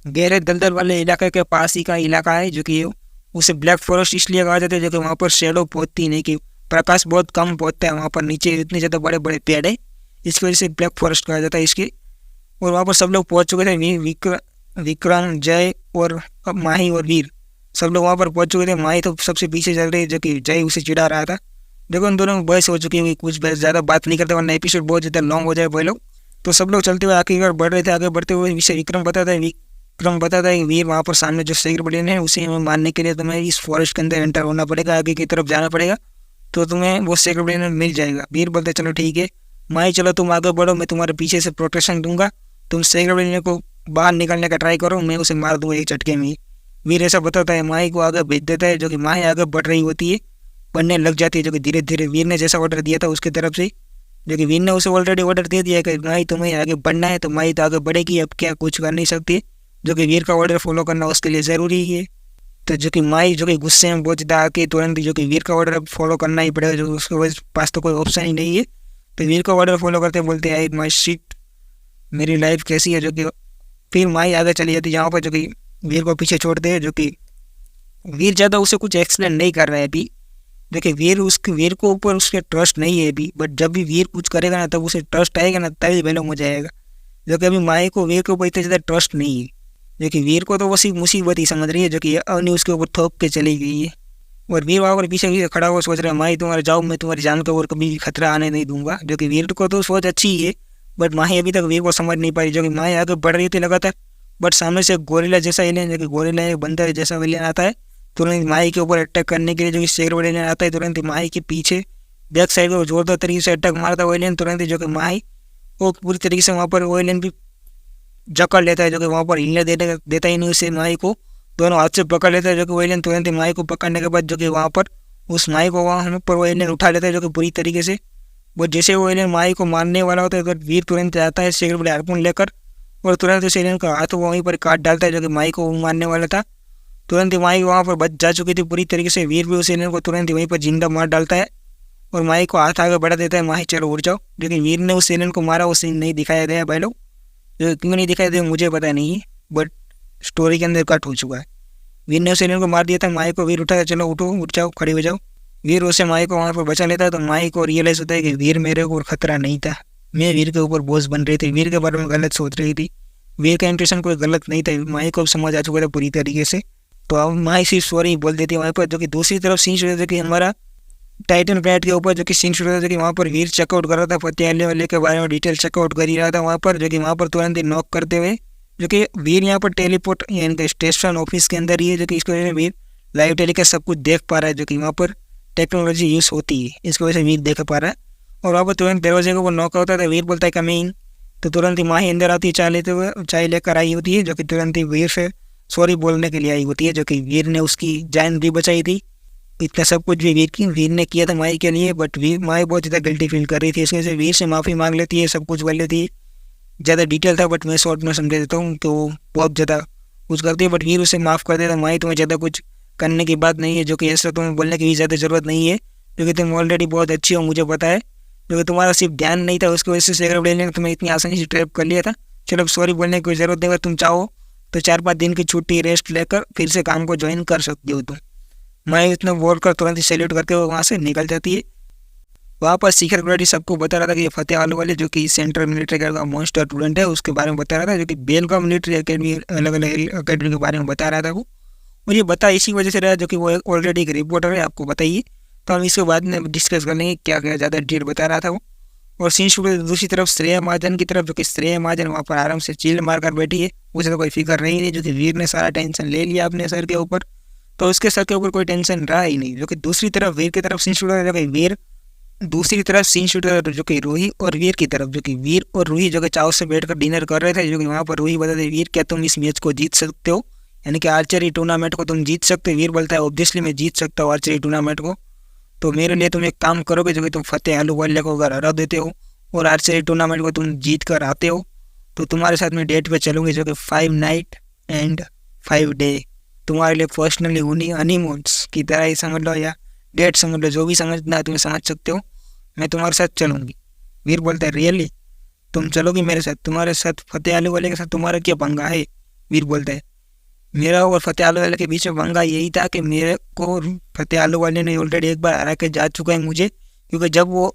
गहरे दलदल वाले इलाके के पास ही का इलाका है, जो कि उसे ब्लैक फॉरेस्ट इसलिए कहा जाता है, जो कि वहाँ पर शेडो पहुँचती नहीं, कि प्रकाश बहुत कम पहुँचता है वहाँ पर, नीचे इतने ज़्यादा बड़े बड़े पेड़ है, इसकी वजह से ब्लैक फॉरेस्ट कहा जाता है इसके। और वहाँ पर सब लोग पहुँच चुके थे, विक्रांत, जय और माही और वीर सब लोग वहाँ पर पहुँच चुके थे। माही तो सबसे पीछे चल रही, जो कि जय उसे चिढ़ा रहा था। देखो उन दोनों में बहस हो चुकी है, कुछ बहस ज़्यादा बात नहीं करते वरना एपिसोड बहुत ज़्यादा लॉन्ग हो जाए वो लोग। तो सब लोग चलते हुए आखिरकार बढ़ रहे थे। आगे बढ़ते हुए विक्रम बताता है कि वीर वहाँ पर सामने जो सेक्रेट ब्रिलियन है उसे हमें मारने के लिए तुम्हें इस फॉरेस्ट के अंदर एंटर होना पड़ेगा, आगे की तरफ जाना पड़ेगा, तो तुम्हें वो सेक्रेट ब्रिलियन मिल जाएगा। वीर बोलते चलो ठीक है माही, चलो तुम आगे बढ़ो, मैं तुम्हारे पीछे से प्रोटेक्शन दूंगा, तुम सेक्रेट ब्रिलियन को बाहर निकालने का ट्राई करो, मैं उसे मार दूंगा एक झटके में। वीर ऐसा बताता है, माही को आगे भेज देता है, जो कि माही आगे बढ़ रही होती है, बढ़ने लग जाती है, जो कि धीरे धीरे वीर ने जैसा ऑर्डर दिया था उसकी तरफ से, जो कि वीर ने उसे ऑलरेडी ऑर्डर दे दिया है कि माही तुम्हें आगे बढ़ना है, तो माही तो आगे बढ़ेगी, अब क्या कुछ कर नहीं सकती, जो कि वीर का ऑर्डर फॉलो करना उसके लिए ज़रूरी है। तो जो कि माही जो कि गुस्से में बहुत ज़्यादा आके तुरंत जो कि वीर का ऑर्डर अब फॉलो करना ही पड़ेगा, जो उसके पास तो कोई ऑप्शन ही नहीं है। तो वीर का ऑर्डर फॉलो करते बोलते हैं माई शिट, मेरी लाइफ कैसी है, जो कि फिर माही आगे चली जाती है जहाँ पर, जो कि वीर को पीछे छोड़ते हैं, जो कि वीर ज़्यादा उसे कुछ एक्सप्लेन नहीं कर रहा है अभी। देखिए वीर को ऊपर उसके ट्रस्ट नहीं है अभी, बट जब भी वीर कुछ करेगा ना तब उसे ट्रस्ट आएगा ना, तभी बेलों हो जाएगा। जो कि अभी माही को वीर के ऊपर इतना ज़्यादा ट्रस्ट नहीं है, जो कि वीर को तो वो सिर्फ मुसीबत ही समझ रही है, जो कि अवनी उसके ऊपर थोप के चली गई है। और वीर वहाँ पर पीछे खड़ा हुआ सोच रहा है, माही तुम्हारे जाओ, मैं तुम्हारी जान को और कभी भी खतरा आने नहीं दूंगा। जो कि वीर को तो सोच अच्छी ही है, बट माही अभी तक वीर को समझ नहीं पाई। जो कि माही आगे बढ़ रही थी लगातार, बट सामने से गोरिल्ला जैसा एलियन, जो कि गोरिल्ला एक बंदर जैसा एलियन आता है, तुरंत माही के ऊपर अटैक करने के लिए। जो कि सेक्रेट ब्रिलियन आता है तुरंत माही के पीछे बैक साइड को जोरदार तरीके से अटैक मारता है एलियन तुरंत, जो कि माही वो पूरी तरीके से वहाँ पर एलियन भी जकड़ लेता है, जो कि वहाँ पर हिलने देता ही नहीं उसे, माही को दोनों हाथ से पकड़ लेता है। जो कि वो एलियन तुरंत माही को पकड़ने के बाद जो कि वहाँ पर उस माही को वहाँ पर वो एलियन उठा लेता है, जो कि बुरी तरीके से। वो जैसे वो एलियन माही को मारने वाला होता है तो वीर तुरंत आता है सेक्रेट ब्रिलियन हार्पून लेकर, और तुरंत उस एलियन का हाथ वहीं पर काट डालता है, जो कि माही को मारने वाला था। तुरंत ही माही वहाँ पर बच जा चुकी थी पूरी तरीके से। वीर भी उस एलियन को तुरंत ही वहीं पर जिंदा मार डालता है और माही को हाथ आगे बढ़ा देता है, माही चलो उड़ जाओ। लेकिन वीर ने उस एलियन को मारा, वो सीन नहीं दिखाया गया भाई लोग, जो क्यों नहीं दिखाया गया मुझे पता नहीं है, बट स्टोरी के अंदर कट हो चुका है। वीर ने उस एलियन को मार दिया था, माही को वीर उठाया, चलो उठो उठ जाओ खड़े हो जाओ। वीर उससे माही को वहाँ पर बचा लेता है, तो माही को रियलाइज़ होता है कि वीर मेरे ऊपर खतरा नहीं था, मैं वीर के ऊपर बोझ बन रही थी, वीर के बारे में गलत सोच रही थी, वीर का इंटेंशन कोई गलत नहीं था, माही को समझ आ चुका था पूरी तरीके से। तो अब माही सिर्फ सॉरी बोल देती है वहाँ पर। जो कि दूसरी तरफ सीन शुरू होता है कि हमारा टाइटन प्लेनेट के ऊपर जो कि सीन शुरू होता है कि वहाँ पर वीर चेकआउट कर रहा था, पतियाले वाले के बारे में डिटेल चेकआउट कर ही रहा था वहाँ पर, जो कि वहाँ पर तुरंत ही नॉक करते हुए, जो कि वीर यहाँ पर टेलीपोर्ट यानी स्टेशन ऑफिस के अंदर ही है, जो कि इसकी वजह से वीर लाइव टेलीकास्ट सब कुछ देख पा रहा है, जो कि वहाँ पर टेक्नोलॉजी यूज़ होती है, इसकी वजह से वीर देख पा रहा है। और वहाँ पर तुरंत दरवाजे को वो नॉक होता है, वीर बोलता है कम इन, तो तुरंत ही माही अंदर आती है चाय लेते हुए, चाय लेकर आई होती है, जो कि तुरंत ही वीर से सॉरी बोलने के लिए आई होती है, जो कि वीर ने उसकी जान भी बचाई थी। इतना सब कुछ भी वीर ने किया था माही के लिए, बट माही बहुत ज़्यादा गिल्टी फील कर रही थी, इसकी वजह से वीर से माफ़ी मांग लेती है, सब कुछ कर लेती है। ज़्यादा डिटेल था बट मैं शॉर्ट में समझा देता हूँ, तो वो बहुत ज़्यादा कुछ करती है, बट वीर उसे माफ़ कर देता। माही तुम्हें ज़्यादा कुछ करने की बात नहीं है, जो कि ऐसा तुम्हें बोलने की भी ज़्यादा ज़रूरत नहीं है, जो कि तुम ऑलरेडी बहुत अच्छी हो, मुझे पता है। जो कि तुम्हारा सिर्फ ध्यान नहीं था, उसकी वजह से सेक्रेट ब्रेन ने तुम्हें इतनी आसानी से ट्रैप कर लिया था। चलो अब सॉरी बोलने की कोई ज़रूरत नहीं, अगर तुम चाहो तो 4-5 दिन की छुट्टी रेस्ट लेकर फिर से काम को ज्वाइन कर सकती हो तुम। मैं इतना बोलकर तुरंत ही सैल्यूट करके वो वहाँ से निकल जाती है। वहाँ पर सीकर गुलाटी सबको बता रहा था कि ये फतेह आलू वाले जो कि सेंट्रल मिलिट्री अकेडमी का मोस्टर स्टूडेंट है, उसके बारे में बता रहा था, जो कि बेलगाम मिलिट्री अकेडमी अलग अलग अकेडमी के बारे में बता रहा था वो। और ये बता इसी वजह से रहा जो कि वो ऑलरेडी एक रिपोर्टर है, आपको बताइए। तो हम इसके बाद में डिस्कस कर लेंगे क्या क्या ज़्यादा डिटेल बता रहा था वो। और सीन स्टूडियो दूसरी तरफ श्रेया महाजन की तरफ, जो कि श्रेया महाजन वहाँ पर आराम से चिल मारकर बैठी है, उसे तो कोई फिक्र नहीं है, जो कि वीर ने सारा टेंशन ले लिया अपने सर के ऊपर, तो उसके सर के ऊपर कोई टेंशन रहा ही नहीं। जो कि दूसरी तरफ वीर की तरफ सीन स्टूडियो, जो कि वीर दूसरी तरफ सीन शूटर जो कि रूही और वीर की तरफ, जो कि वीर और रूही जो कि चाव से बैठकर डिनर कर रहे थे। जो कि वहाँ पर रूही बताते वीर क्या तुम इस मैच को जीत सकते हो, यानी कि आर्चरी टूर्नामेंट को तुम जीत सकते हो। वीर बोलता है ऑब्वियसली मैं जीत सकता हूँ आर्चरी टूर्नामेंट को, तो मेरे लिए तुम एक काम करोगे, जो कि तुम फतेह आलूवालिया को अगर हरा देते हो और आर्चरी टूर्नामेंट को तुम जीत कर आते हो, तो तुम्हारे साथ मैं डेट पे चलूँगी, जो कि 5 नाइट एंड 5 डे तुम्हारे लिए पर्सनली हनीमून्स की तरह ही समझ लो, या डेट समझ लो, जो भी समझना है तुम्हें समझ सकते हो। मैं तुम्हारे साथ चलूँगी। वीर बोलता है रियली तुम चलोगी मेरे साथ? तुम्हारे साथ फतेह आलूवाले के साथ तुम्हारा क्या पंगा है? वीर बोलता है मेरा और फतेह आलूवाले के बीच में पंगा यही था कि मेरे को फतेह आलूवाले ने ऑलरेडी एक बार हरा के जा चुका है मुझे, क्योंकि जब वो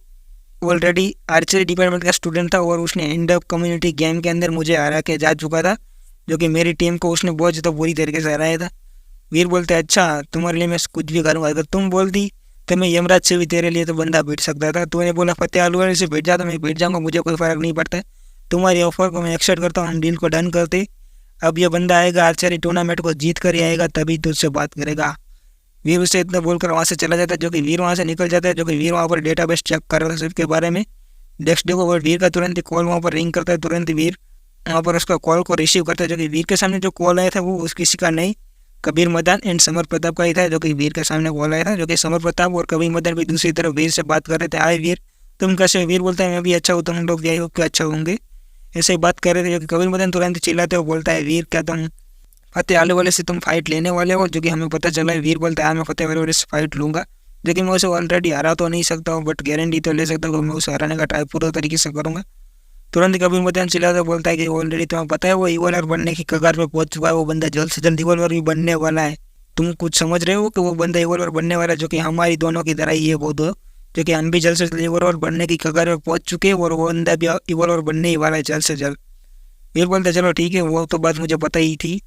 ऑलरेडी आर्चरी डिपार्टमेंट का स्टूडेंट था और उसने एंड अप कम्युनिटी गेम के अंदर मुझे हरा के जा चुका था, जो कि मेरी टीम को उसने बहुत ज़्यादा बुरी तरीके से हराया था। वीर बोलते हैं अच्छा तुम्हारे लिए मैं कुछ भी करूँगा, अगर तुम बोलती तो मैं यमराज से भी तेरे लिए तो बंदा बैठ सकता था। तूने बोला फतेह आलूवाले से बैठ जा, तो मैं बैठ जाऊँगा, मुझे कोई फ़र्क नहीं पड़ता है। तुम्हारी ऑफर को मैं एक्सेप्ट करता हूँ, हम डील को डन करते। अब ये बंदा आएगा आर्चरी टूर्नामेंट को जीत कर ही आएगा, तभी तुझसे बात करेगा। वीर उससे इतना बोलकर वहाँ से चला जाता है। जो कि वीर वहाँ से निकल जाता है। जो कि वीर वहाँ पर डेटाबेस चेक कर रहा था सबके बारे में। नेक्स्ट डे को वीर का तुरंत ही कॉल वहाँ पर रिंग करता है। तुरंत ही वीर वहाँ पर उसका कॉल को रिसीव करता है। जो कि वीर के सामने जो कॉल आया था वो किसी का नहीं, कबीर मदान एंड समर प्रताप का ही था। जो कि वीर के सामने कॉल आया था। जो कि समर प्रताप और कबीर मदान भी दूसरी तरफ वीर से बात कर रहे थे, आए वीर तुम कैसे हो? वीर बोलता है मैं भी अच्छा हूँ, तुम लोग भी आई होप कि अच्छा होंगे, ऐसे ही बात कर रहे थे। जो कि कबीर मदन तुरंत चिल्लाते हुए बोलता है वीर क्या तुम फतेह आलूवाले से तुम फाइट लेने वाले हो? जो कि हमें पता चला है। वीर बोलता है मैं फतेह आलूवाले से फाइट लूँगा, जो कि मैं उसे ऑलरेडी हरा तो नहीं सकता हूँ, बट गारंटी तो ले सकता हूँ कि मैं उसे हराने का ट्राई पूरा तरीके से करूँगा। तुरंत कबीर मदन चिल्लाता बोलता है कि ऑलरेडी तुम्हें पता है वो इवॉल्वर बनने की कगार पर पहुंच चुका है, वो बंदा जल्द से जल्द इवॉल्वर भी बनने वाला है। तुम कुछ समझ रहे हो कि वो बंदा इवॉल्वर बनने वाला है, जो कि हमारी दोनों की तरह ही है वो दो, जो कि हम भी जल्द से जल्द इवॉल्वर बनने की कगार पर पहुंच चुके हैं और वो बंदा भी इवॉल्वर बनने ही वाला है जल्द से जल्द। वीर बोलता है चलो ठीक है, वो तो बात मुझे पता ही थी।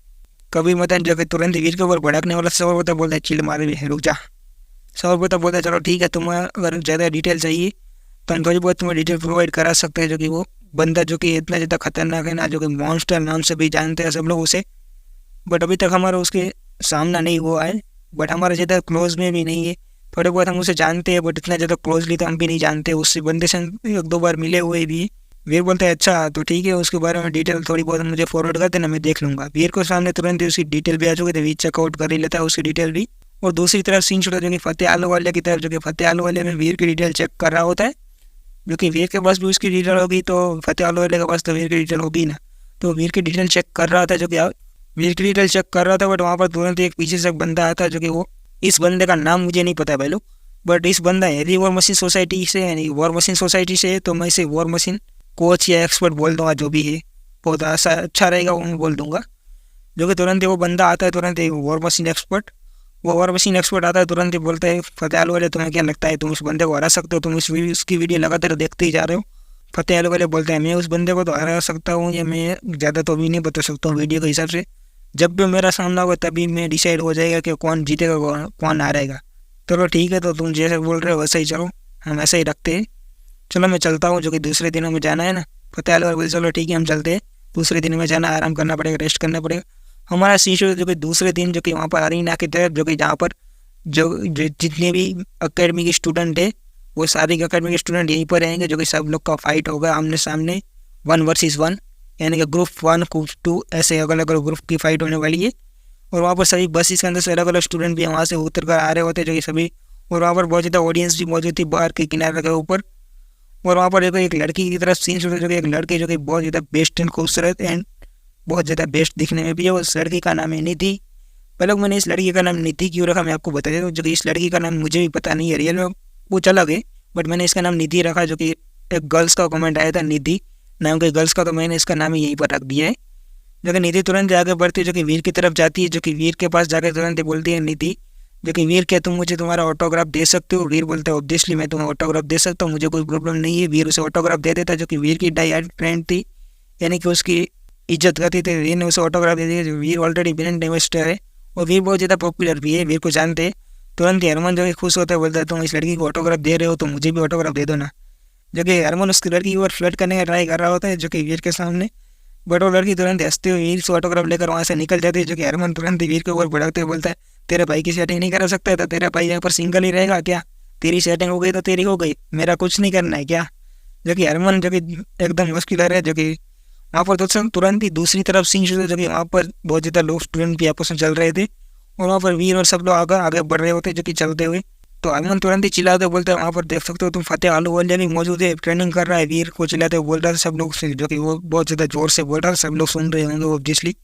कबीर मदन जो कि तुरंत वीर के ऊपर भड़कने वाला सवाल होता बोलता है चिल मारे भी है, रुक जा। सवाल बोलता है चलो ठीक है, तुम्हें अगर ज़्यादा डिटेल चाहिए तो हम थोड़ी बहुत तुम्हें डिटेल प्रोवाइड करा सकते हैं। जो कि वो बंदा जो कि इतना ज़्यादा खतरनाक है ना, जो कि मॉन्स्टर नाम से भी जानते हैं सब लोग उसे, बट अभी तक हमारा उसके सामना नहीं हुआ है, बट हमारा ज़्यादा क्लोज में भी नहीं है। थोड़े बहुत हम उसे जानते हैं, बट इतना ज़्यादा क्लोजली तो हम भी नहीं जानते। उससे बंदे से हम 1-2 बार मिले हुए भी। वीर बोलता है अच्छा तो ठीक है, उसके बारे में डिटेल थोड़ी बहुत मुझे फॉरवर्ड कर देना, मैं देख लूँगा। वीर को सामने तुरंत ही उसकी डिटेल भी आ चुकी थी, वीर चेकआउट कर ही लेता है उसकी डिटेल भी। और दूसरी तरफ सीन शूटर जो कि फतेह आलूवाले की तरफ, जो कि फतेह आलूवाले में वीर की डिटेल चेक कर रहा होता है। जो कि वीर के पास भी उसकी डिटेल होगी तो फतेह आलूवाले के पास तो वीर की डिटेल होगी ना, तो वीर की डिटेल चेक कर रहा था। जो कि वीर की डिटेल चेक कर रहा था, बट वहाँ पर तुरंत एक पीछे से बंदा आता है। जो कि वो इस बंदे का नाम मुझे नहीं पता भाई लोग, बट इस बंदा हैवी वॉर मशीन सोसाइटी से, यानी वॉर मशीन सोसाइटी से है, तो मैं इसे वॉर मशीन कोच या एक्सपर्ट बोल दूँगा, जो भी है बहुत अच्छा रहेगा वो मैं बोल दूँगा। जो कि तुरंत ही वो बंदा आता है, तुरंत ही वॉर मशीन एक्सपर्ट, वो वॉर मशीन एक्सपर्ट आता है, तुरंत ही बोलता है फतेह आलूवाले तुम्हें क्या लगता है तुम उस बंदे को हरा सकते हो? तुम उसकी वीडियो लगातार देखते ही जा रहे हो। फतेह आलूवाले बोलता है मैं उस बंदे को तो हरा सकता हूँ, या मैं ज़्यादा तो अभी नहीं बता सकता हूँ वीडियो के हिसाब से, जब भी मेरा सामना होगा तभी मैं डिसाइड हो जाएगा कि कौन जीतेगा कौन हारेगा। चलो ठीक है, तो तुम जैसे बोल रहे हो वैसे ही चलो, हम ऐसे ही रखते हैं। चलो मैं चलता हूँ, जो कि दूसरे दिनों में जाना है ना। फतेह आलूवाले बोले चलो ठीक है हम चलते हैं, दूसरे दिन में जाना, आराम करना पड़ेगा, रेस्ट करना पड़ेगा। हमारा शीशो जो कि दूसरे दिन जो कि वहाँ पर अरीना की तरफ, जो कि जहाँ पर जो जितने भी अकेडमी के स्टूडेंट है वो सारे अकेडमी के स्टूडेंट यहीं पर रहेंगे। जो कि सब लोग का फाइट होगा आमने सामने 1 वर्सेस 1, यानी कि ग्रुप 1 ग्रुप 2 ऐसे अलग अलग ग्रुप की फाइट होने वाली है। और वहाँ पर सभी बसेस के अंदर से अलग अलग स्टूडेंट भी वहाँ से उतर कर आ रहे होते हैं, जो कि सभी, और वहाँ पर बहुत ज़्यादा ऑडियंस भी मौजूद थी बाहर के किनारे के ऊपर। और वहाँ पर देखो एक लड़की की तरफ सीन जो कि एक लड़की जो कि बहुत ज़्यादा बेस्ट एंड खूबसूरत एंड बहुत ज़्यादा बेस्ट दिखने में भी है। उस लड़की का नाम है निधि। पहले मैंने इस लड़की का नाम निधि क्यों रखा मैं आपको बता देता हूँ। जो कि इस लड़की का नाम मुझे भी पता नहीं है रियल में, कुछ अलग है, बट मैंने इसका नाम निधि रखा, जो कि एक गर्ल्स का कमेंट आया था निधि नाम के गर्ल्स का, तो मैंने इसका नाम ही यहीं पर रख दिया है। जो कि निधि तुरंत आगे बढ़ती है, जो कि वीर की तरफ जाती है, जो कि वीर के पास जाकर तुरंत ही बोलती है निधि, जो कि वीर, क्या तुम मुझे तुम्हारा ऑटोग्राफ दे सकते हो? वीर बोलता है ऑब्वियसली मैं तुम्हें ऑटोग्राफ दे सकता हूँ, मुझे कोई प्रॉब्लम नहीं है। वीर उसे ऑटोग्राफ दे देता है, जो कि वीर की डाई हार्ड फ्रेंड थी, यानी कि उसकी इज्जत करती थी। वीर ने उसे ऑटोग्राफ दे दिया। वीर ऑलरेडी ब्रिलियंट इन्वेस्टर है और वीर बहुत ज़्यादा पॉपुलर भी है, वीर को जानते हैं। तुरंत ही हरमन जो कि खुश होता है, बोलता है तुम इस लड़की को ऑटोग्राफ दे रहे हो तो मुझे भी ऑटोग्राफ दे दो ना। जो कि हरमन उसकी लड़की की ओर फ्लर्ट करने का ट्राई कर रहा होता है, जो कि वीर के सामने, बट वो लड़की तुरंत हंसते हुए वीर से ऑटोग्राफ लेकर वहाँ से निकल जाती है। जो कि हरमन तुरंत ही वीर के ऊपर भड़कते हुए बोलता है तेरे भाई की सेटिंग नहीं करा सकता, तो तेरा भाई यहाँ पर सिंगल ही रहेगा क्या? तेरी सेटिंग हो गई तो तेरी हो गई, मेरा कुछ नहीं करना है क्या? जो कि हरमन जो कि एकदम मुश्किल है, जो कि वहाँ पर तो तुरंत ही दूसरी तरफ सीन शुरू, जो कि वहाँ पर बहुत ज़्यादा लोग स्टूडेंट भी आपस में चल रहे थे और वहाँ पर वीर और सब लोग आगे आगे बढ़ रहे होते, जो कि चलते हुए। तो हरमन तुरंत ही चिल्लाते बोलते हैं, वहाँ पर देख सकते हो तुम फतेह आलूवालिया भी मौजूद है, ट्रेनिंग कर रहा है। वीर को चिल्लाते हुए बोल रहा था सब लोग से, जो कि वो बहुत ज़्यादा जोर से बोल रहा था, सब लोग सुन रहे होंगे ऑब्वियसली।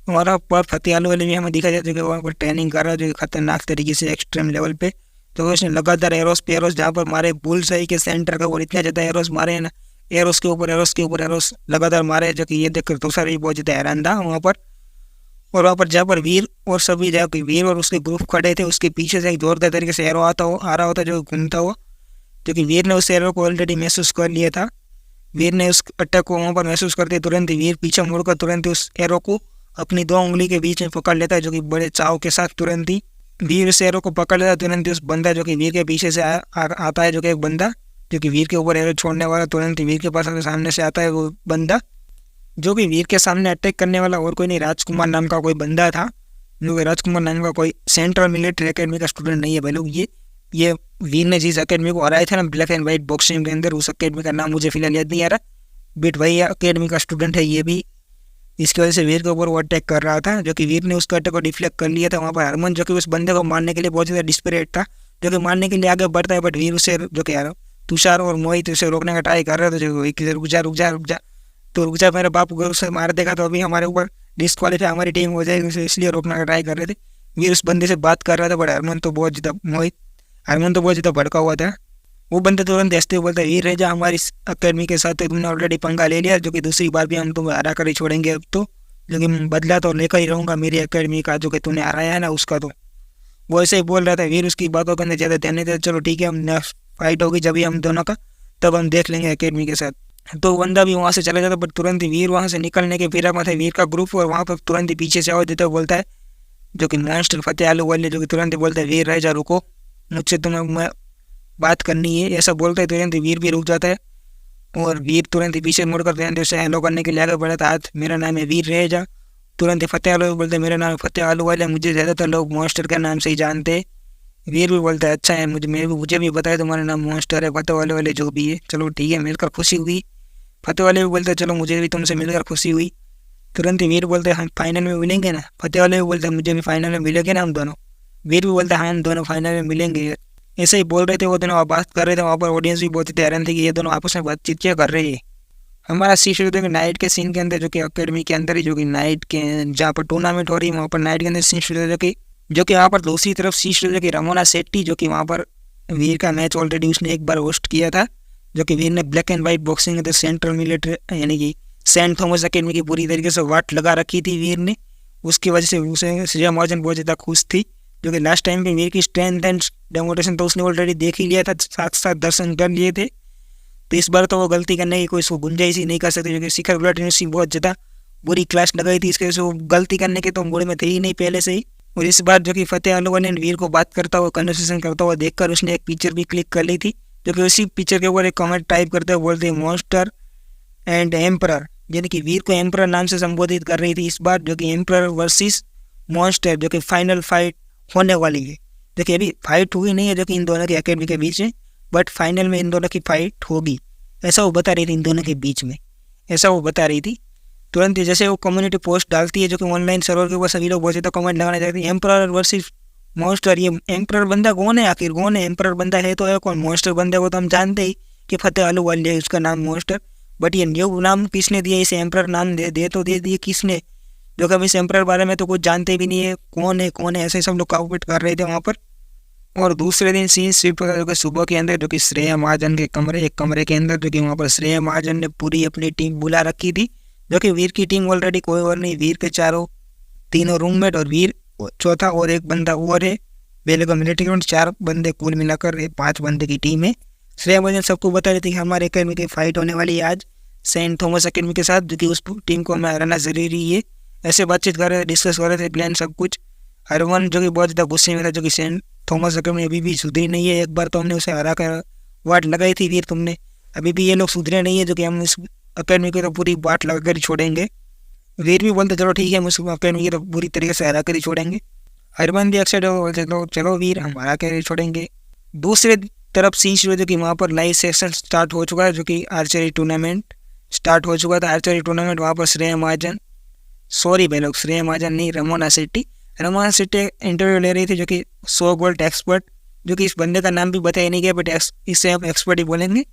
हमारा पर फतेह आलूवालिया भी हमें दिखा जाता है कि वहाँ पर ट्रेनिंग कर रहा है, जो कि खतरनाक तरीके से एक्सट्रीम लेवल पे। तो उसने लगातार एरोस पे एरोस जहाँ पर मारे, बुल सही के सेंटर का और इतना ज़्यादा एरोस मारे हैं ना, एरोस के ऊपर एरोस के ऊपर एरोस लगातार मारे, जो कि ये देखकर दूसरा भी बहुत ज़्यादा हैरान था वहाँ पर। और वहाँ पर जहाँ पर वीर और सभी जहाँ कि वीर और उसके ग्रुप खड़े थे, उसके पीछे से एक जोरदार तरीके से एरो आ रहा होता जो घूमता हुआ, जो कि वीर ने उस एरो को ऑलरेडी महसूस कर लिया था। वीर ने उस अटैक को वहाँ पर महसूस करते तुरंत ही वीर पीछे मुड़कर तुरंत ही उस एरो को अपनी दो उंगली के बीच में पकड़ लेता है, जो कि बड़े चाव के साथ तुरंत ही वीर उस एरो को पकड़ लेता है। तुरंत ही उस बंदा जो कि वीर के पीछे से आता है, जो कि एक बंदा जो कि वीर के ऊपर एरो छोड़ने वाला, तुरंत ही वीर के पास सामने से आता है वो बंदा, जो कि वीर के सामने अटैक करने वाला और कोई नहीं, राजकुमार नाम का कोई बंदा था। जो कि राजकुमार नाम का कोई सेंट्रल मिलिट्री एकेडमी का स्टूडेंट नहीं है भाई लोग। ये वीर ने जिस अकेडमी को हराया था ना ब्लैक एंड वाइट बॉक्सिंग के अंदर, उस अकेडमी का नाम मुझे फिलहाल याद नहीं आ रहा, बट वही अकेडमी का स्टूडेंट है ये भी। इसकी वजह से वीर के ऊपर वो अटैक कर रहा था, जो कि वीर ने उसका अटैक को डिफ्लेक्ट कर लिया था। वहाँ पर हरमन जो कि उस बंदे को मारने के लिए बहुत ज़्यादा डिस्परेट था, जो कि मारने के लिए आगे बढ़ता है, बट वीर उसे जो कि तुषार और मोहित उसे रोकने का ट्राई कर रहे थे, जो रुक जा रुक जा रुक जा, तो रुक जा, मेरे बाप को उसे मार देगा तो अभी हमारे ऊपर डिस्क्वालीफाई हमारी टीम हो जाएगी, उसे इसलिए रोकने का ट्राई कर रहे थे। वीर उस बंदे से बात कर रहा था, बट हरमन तो बहुत ज़्यादा भड़का हुआ था। वो बंदे तुरंत हंसते हुए बोलता है वीर रह जा हमारी अकेडमी के साथ, तुमने ऑलरेडी पंगा ले लिया, जो कि दूसरी बार भी हम तुम्हें हरा कर ही छोड़ेंगे अब तो, जो कि बदला तो लेकर ही रहूँगा मेरी अकेडमी का, जो कि तूने हराया है ना उसका। तो वो ऐसे ही बोल रहा था। वीर उसकी बातों के अंदर ज़्यादा ध्यान नहीं देता, चलो ठीक है हम नेक्स्ट फाइट होगी जब भी हम दोनों का, तब हम देख लेंगे अकेडमी के साथ। तो बंदा भी वहाँ से चला जाता, बट तुरंत ही वीर वहाँ से निकलने के फिराक में था वीर का ग्रुप, और वहाँ पर तुरंत ही पीछे से आवाज देते हुए बोलता है, जो कि मॉन्स्टर फतेह आलूवालिया, जो कि तुरंत ही बोलता है वीर रह जा, रुको मुझसे तुम्हें बात करनी है, ऐसा बोलता है। तुरंत ही वीर भी रुक जाता है और वीर तुरंत ही पीछे मुड़कर तुरंत उसे हेलो करने के लिए आगे बढ़ा था, हाथ मेरा नाम है वीर रह जा। तुरंत ही फतेह आलू बोलते हैं मेरा नाम फतेह आलूवालिया, मुझे ज़्यादातर लोग मॉन्स्टर के नाम से ही जानते हैं। वीर भी बोलता है अच्छा है, मुझे भी बताया तुम्हारा नाम मॉन्स्टर है, फतेह वाले जो भी है, चलो ठीक है मिलकर खुशी हुई। फतेह वाले भी बोलते हैं चलो मुझे भी तुमसे मिलकर खुशी हुई। तुरंत ही वीर बोलते हैं हम फाइनल में मिलेंगे ना। फतेह वाले भी बोलते हैं मुझे भी फाइनल में मिलेंगे ना हम दोनों। वीर भी बोलता है हाँ हम दोनों फाइनल में मिलेंगे। ऐसे ही बोल रहे थे वो दोनों, बात कर रहे थे। वहाँ पर ऑडियंस भी बहुत ही हैरान थी कि ये दोनों आपस में बातचीत क्या कर रहे हैं। हमारा सी शुरू देखिए नाइट के सीन के अंदर, जो कि अकेडमी के अंदर ही, जो कि नाइट के जहाँ पर टूर्नामेंट हो रही है वहाँ पर नाइट के अंदर सीन शुरू जो कि वहाँ पर दूसरी तरफ सी शुरू कि रमोना सेट्टी, जो कि वहाँ पर वीर का मैच ऑलरेडी उसने एक बार होस्ट किया था, जो कि वीर ने ब्लैक एंड वाइट बॉक्सिंग के अंदर सेंट्रल मिलिट्री यानी कि सेंट थॉमस अकेडमी की पूरी तरीके से वाट लगा रखी थी वीर ने। उसकी वजह से उसे श्रेया महाजन बहुत ज़्यादा खुश थी, जो कि लास्ट टाइम पे वीर की स्ट्रेंथ एंड डेमोस्ट्रेशन तो उसने ऑलरेडी देख ही लिया था, साथ साथ दर्शन कर लिए थे। तो इस बार तो वो गलती करने की कोई गुंजाइश ही नहीं कर सकती, क्योंकि शिखर गुलाटी ने बहुत ज़्यादा बुरी क्लास लगाई थी, इसके वजह से वो गलती करने के तो मूड में थे ही नहीं पहले से ही। और इस बार जो कि फतेह आलूवालिया ने वीर को बात करता हुआ कन्वर्सेशन करता हुआ देखकर उसने एक पिक्चर भी क्लिक कर ली थी, जो कि उसी पिक्चर के ऊपर एक कमेंट टाइप करते हुए बोलते हैं मॉन्स्टर एंड एम्परर, यानी कि वीर को एम्परर नाम से संबोधित कर रही थी इस बार, जो कि एम्परर वर्सेस मॉन्स्टर, जो कि फाइनल फाइट होने वाली है। जो कि अभी फाइट हुई नहीं है जो कि इन दोनों की अकेडमी के बीच में, बट फाइनल में इन दोनों की फाइट होगी, ऐसा वो बता रही थी इन दोनों के बीच में, ऐसा वो बता रही थी। तुरंत जैसे वो कम्युनिटी पोस्ट डालती है, जो कि ऑनलाइन सर्वर के ऊपर सभी लोग बहुत ज़्यादा कमेंट लगाने चाहते हैं एम्परर वर्सेस मॉन्स्टर। ये एम्परर बंदा कौन है आखिर, कौन है एम्परर बंदा है तो है कौन, मॉन्स्टर बंदे को तो हम जानते ही कि फतेह आलूवालिया उसका नाम मॉन्स्टर, बट ये न्यू नाम किसने दिया, इसे एम्परर नाम दे दिए किसने, जो कि हम इस एम्परर बारे में तो कुछ जानते भी नहीं है, कौन है ऐसे सब लोग कमेंट कर रहे थे वहाँ पर। और दूसरे दिन सीन शिफ्ट होता है जो कि सुबह के अंदर, जो कि श्रेया महाजन के एक कमरे के अंदर, जो कि वहाँ पर श्रेया महाजन ने पूरी अपनी टीम बुला रखी थी, जो कि वीर की टीम ऑलरेडी कोई और नहीं, वीर के तीनों रूममेट और वीर चौथा और एक बंदा और है। बेलगाम मिलिट्री ग्राउंड 4 बंदे कुल मिलाकर 5 बंदे की टीम है। श्रेया महाजन सबको बता रही थी कि हमारे अकेडमी की फाइट होने वाली है आज सेंट थॉमस अकेडमी के साथ, जो कि उस टीम को हमें हराना जरूरी है। ऐसे बातचीत कर रहे थे, डिस्कस कर रहे थे प्लान सब कुछ। हरवन जो कि बहुत ज़्यादा गुस्से में था, जो कि सेंट थॉमस अकेडमी अभी भी सुधरी नहीं है। एक बार तो हमने उसे हरा कर वाट लगाई थी वीर तुमने, अभी भी ये लोग सुधरे नहीं है, जो कि हम इस अकेडमी की तो पूरी वाट लगा कर ही छोड़ेंगे। वीर भी बोलते चलो ठीक है, हम उस अकेडमी की तो पूरी तरीके से हरा कर ही छोड़ेंगे। हरवन भी एक्साइट हो बोलते चलो वीर हम हरा कर ही छोड़ेंगे। दूसरे तरफ सीन शुरू, जो कि वहाँ पर लाइव सेक्शन स्टार्ट हो चुका है, जो कि आर्चरी टूर्नामेंट स्टार्ट हो चुका था। आर्चरी टूर्नामेंट वहाँ पर श्रेया महाजन नहीं, रमोना शेट्टी इंटरव्यू ले रही थी, जो कि सो गोल्ड एक्सपर्ट, जो कि इस बंदे का नाम भी बताया नहीं गया, बट इससे हम एक्सपर्ट ही बोलेंगे।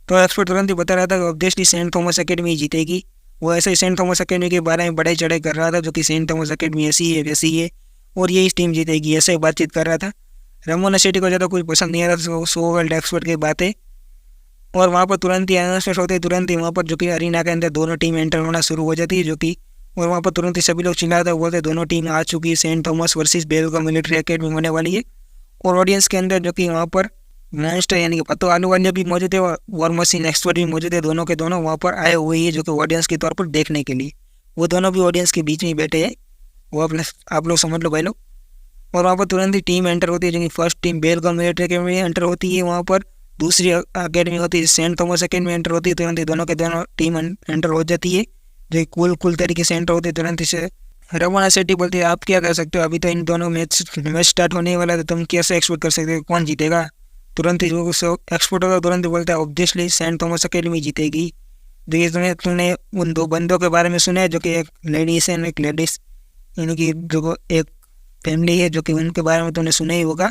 तो एक्सपर्ट तुरंत ही बता रहा था कि ऑब्वियसली सेंट थॉमस अकेडमी जीतेगी। वो ऐसे ही सेंट थॉमस अकेडमी के बारे में बढ़ाई चढ़ाई कर रहा था, जो कि सेंट थॉमस अकेडमी ऐसी है वैसी है और ये इस टीम जीतेगी, ऐसे बातचीत कर रहा था। रमोना शेट्टी को ज़्यादा कुछ पसंद नहीं आ रहा था सो गोल्ड एक्सपर्ट की बातें। और वहाँ पर तुरंत ही अनाउंसमेंट होते, तुरंत ही वहाँ पर जो कि अरीना के अंदर दोनों टीम एंटर होना शुरू हो जाती है, जो कि और वहाँ पर तुरंत ही सभी लोग चिल्लाते बोलते दोनों टीम आ चुकी है, सेंट थॉमस वर्सेस बेलगाम मिलिट्री अकेडमी होने वाली है। और ऑडियंस के अंदर जो कि वहाँ पर मॉन्स्टर यानी कि पत्तो आलू वाले भी मौजूद है और वॉर मशीन एक्सपर्ट भी मौजूद है, दोनों के दोनों वहाँ पर आए हुए हैं, जो कि ऑडियंस के तौर पर देखने के लिए। वो दोनों भी ऑडियंस के बीच में बैठे हैं, वो अपने आप लोग समझ लो भाई लोग। और वहाँ पर तुरंत ही टीम एंटर होती है, जो कि फर्स्ट टीम बेलगाम मिलिट्री अकेडमी एंटर होती है। वहाँ पर दूसरी अकेडमी होती है सेंट थॉमस अकेडमी एंटर होती है, तुरंत ही दोनों के दोनों टीम एंटर हो जाती है, जो कुल तरीके से एंटर होते हैं तुरंत से। रमोना शेट्टी बोलती है आप क्या कर सकते हो, अभी तो इन दोनों मैच स्टार्ट होने वाला है, तो तुम कैसे एक्सपेक्ट कर सकते हो कौन जीतेगा। तुरंत ही जो एक्सपर्ट होगा तुरंत ही बोलता है ऑब्वियसली सेंट थॉमस अकेडमी जीतेगी। जो ये तुमने उन 2 बंदों के बारे में सुना है, जो कि एक लेडीज है एक लेडीज, यानी कि जो एक फैमिली है, जो कि उनके बारे में तुमने सुना ही होगा,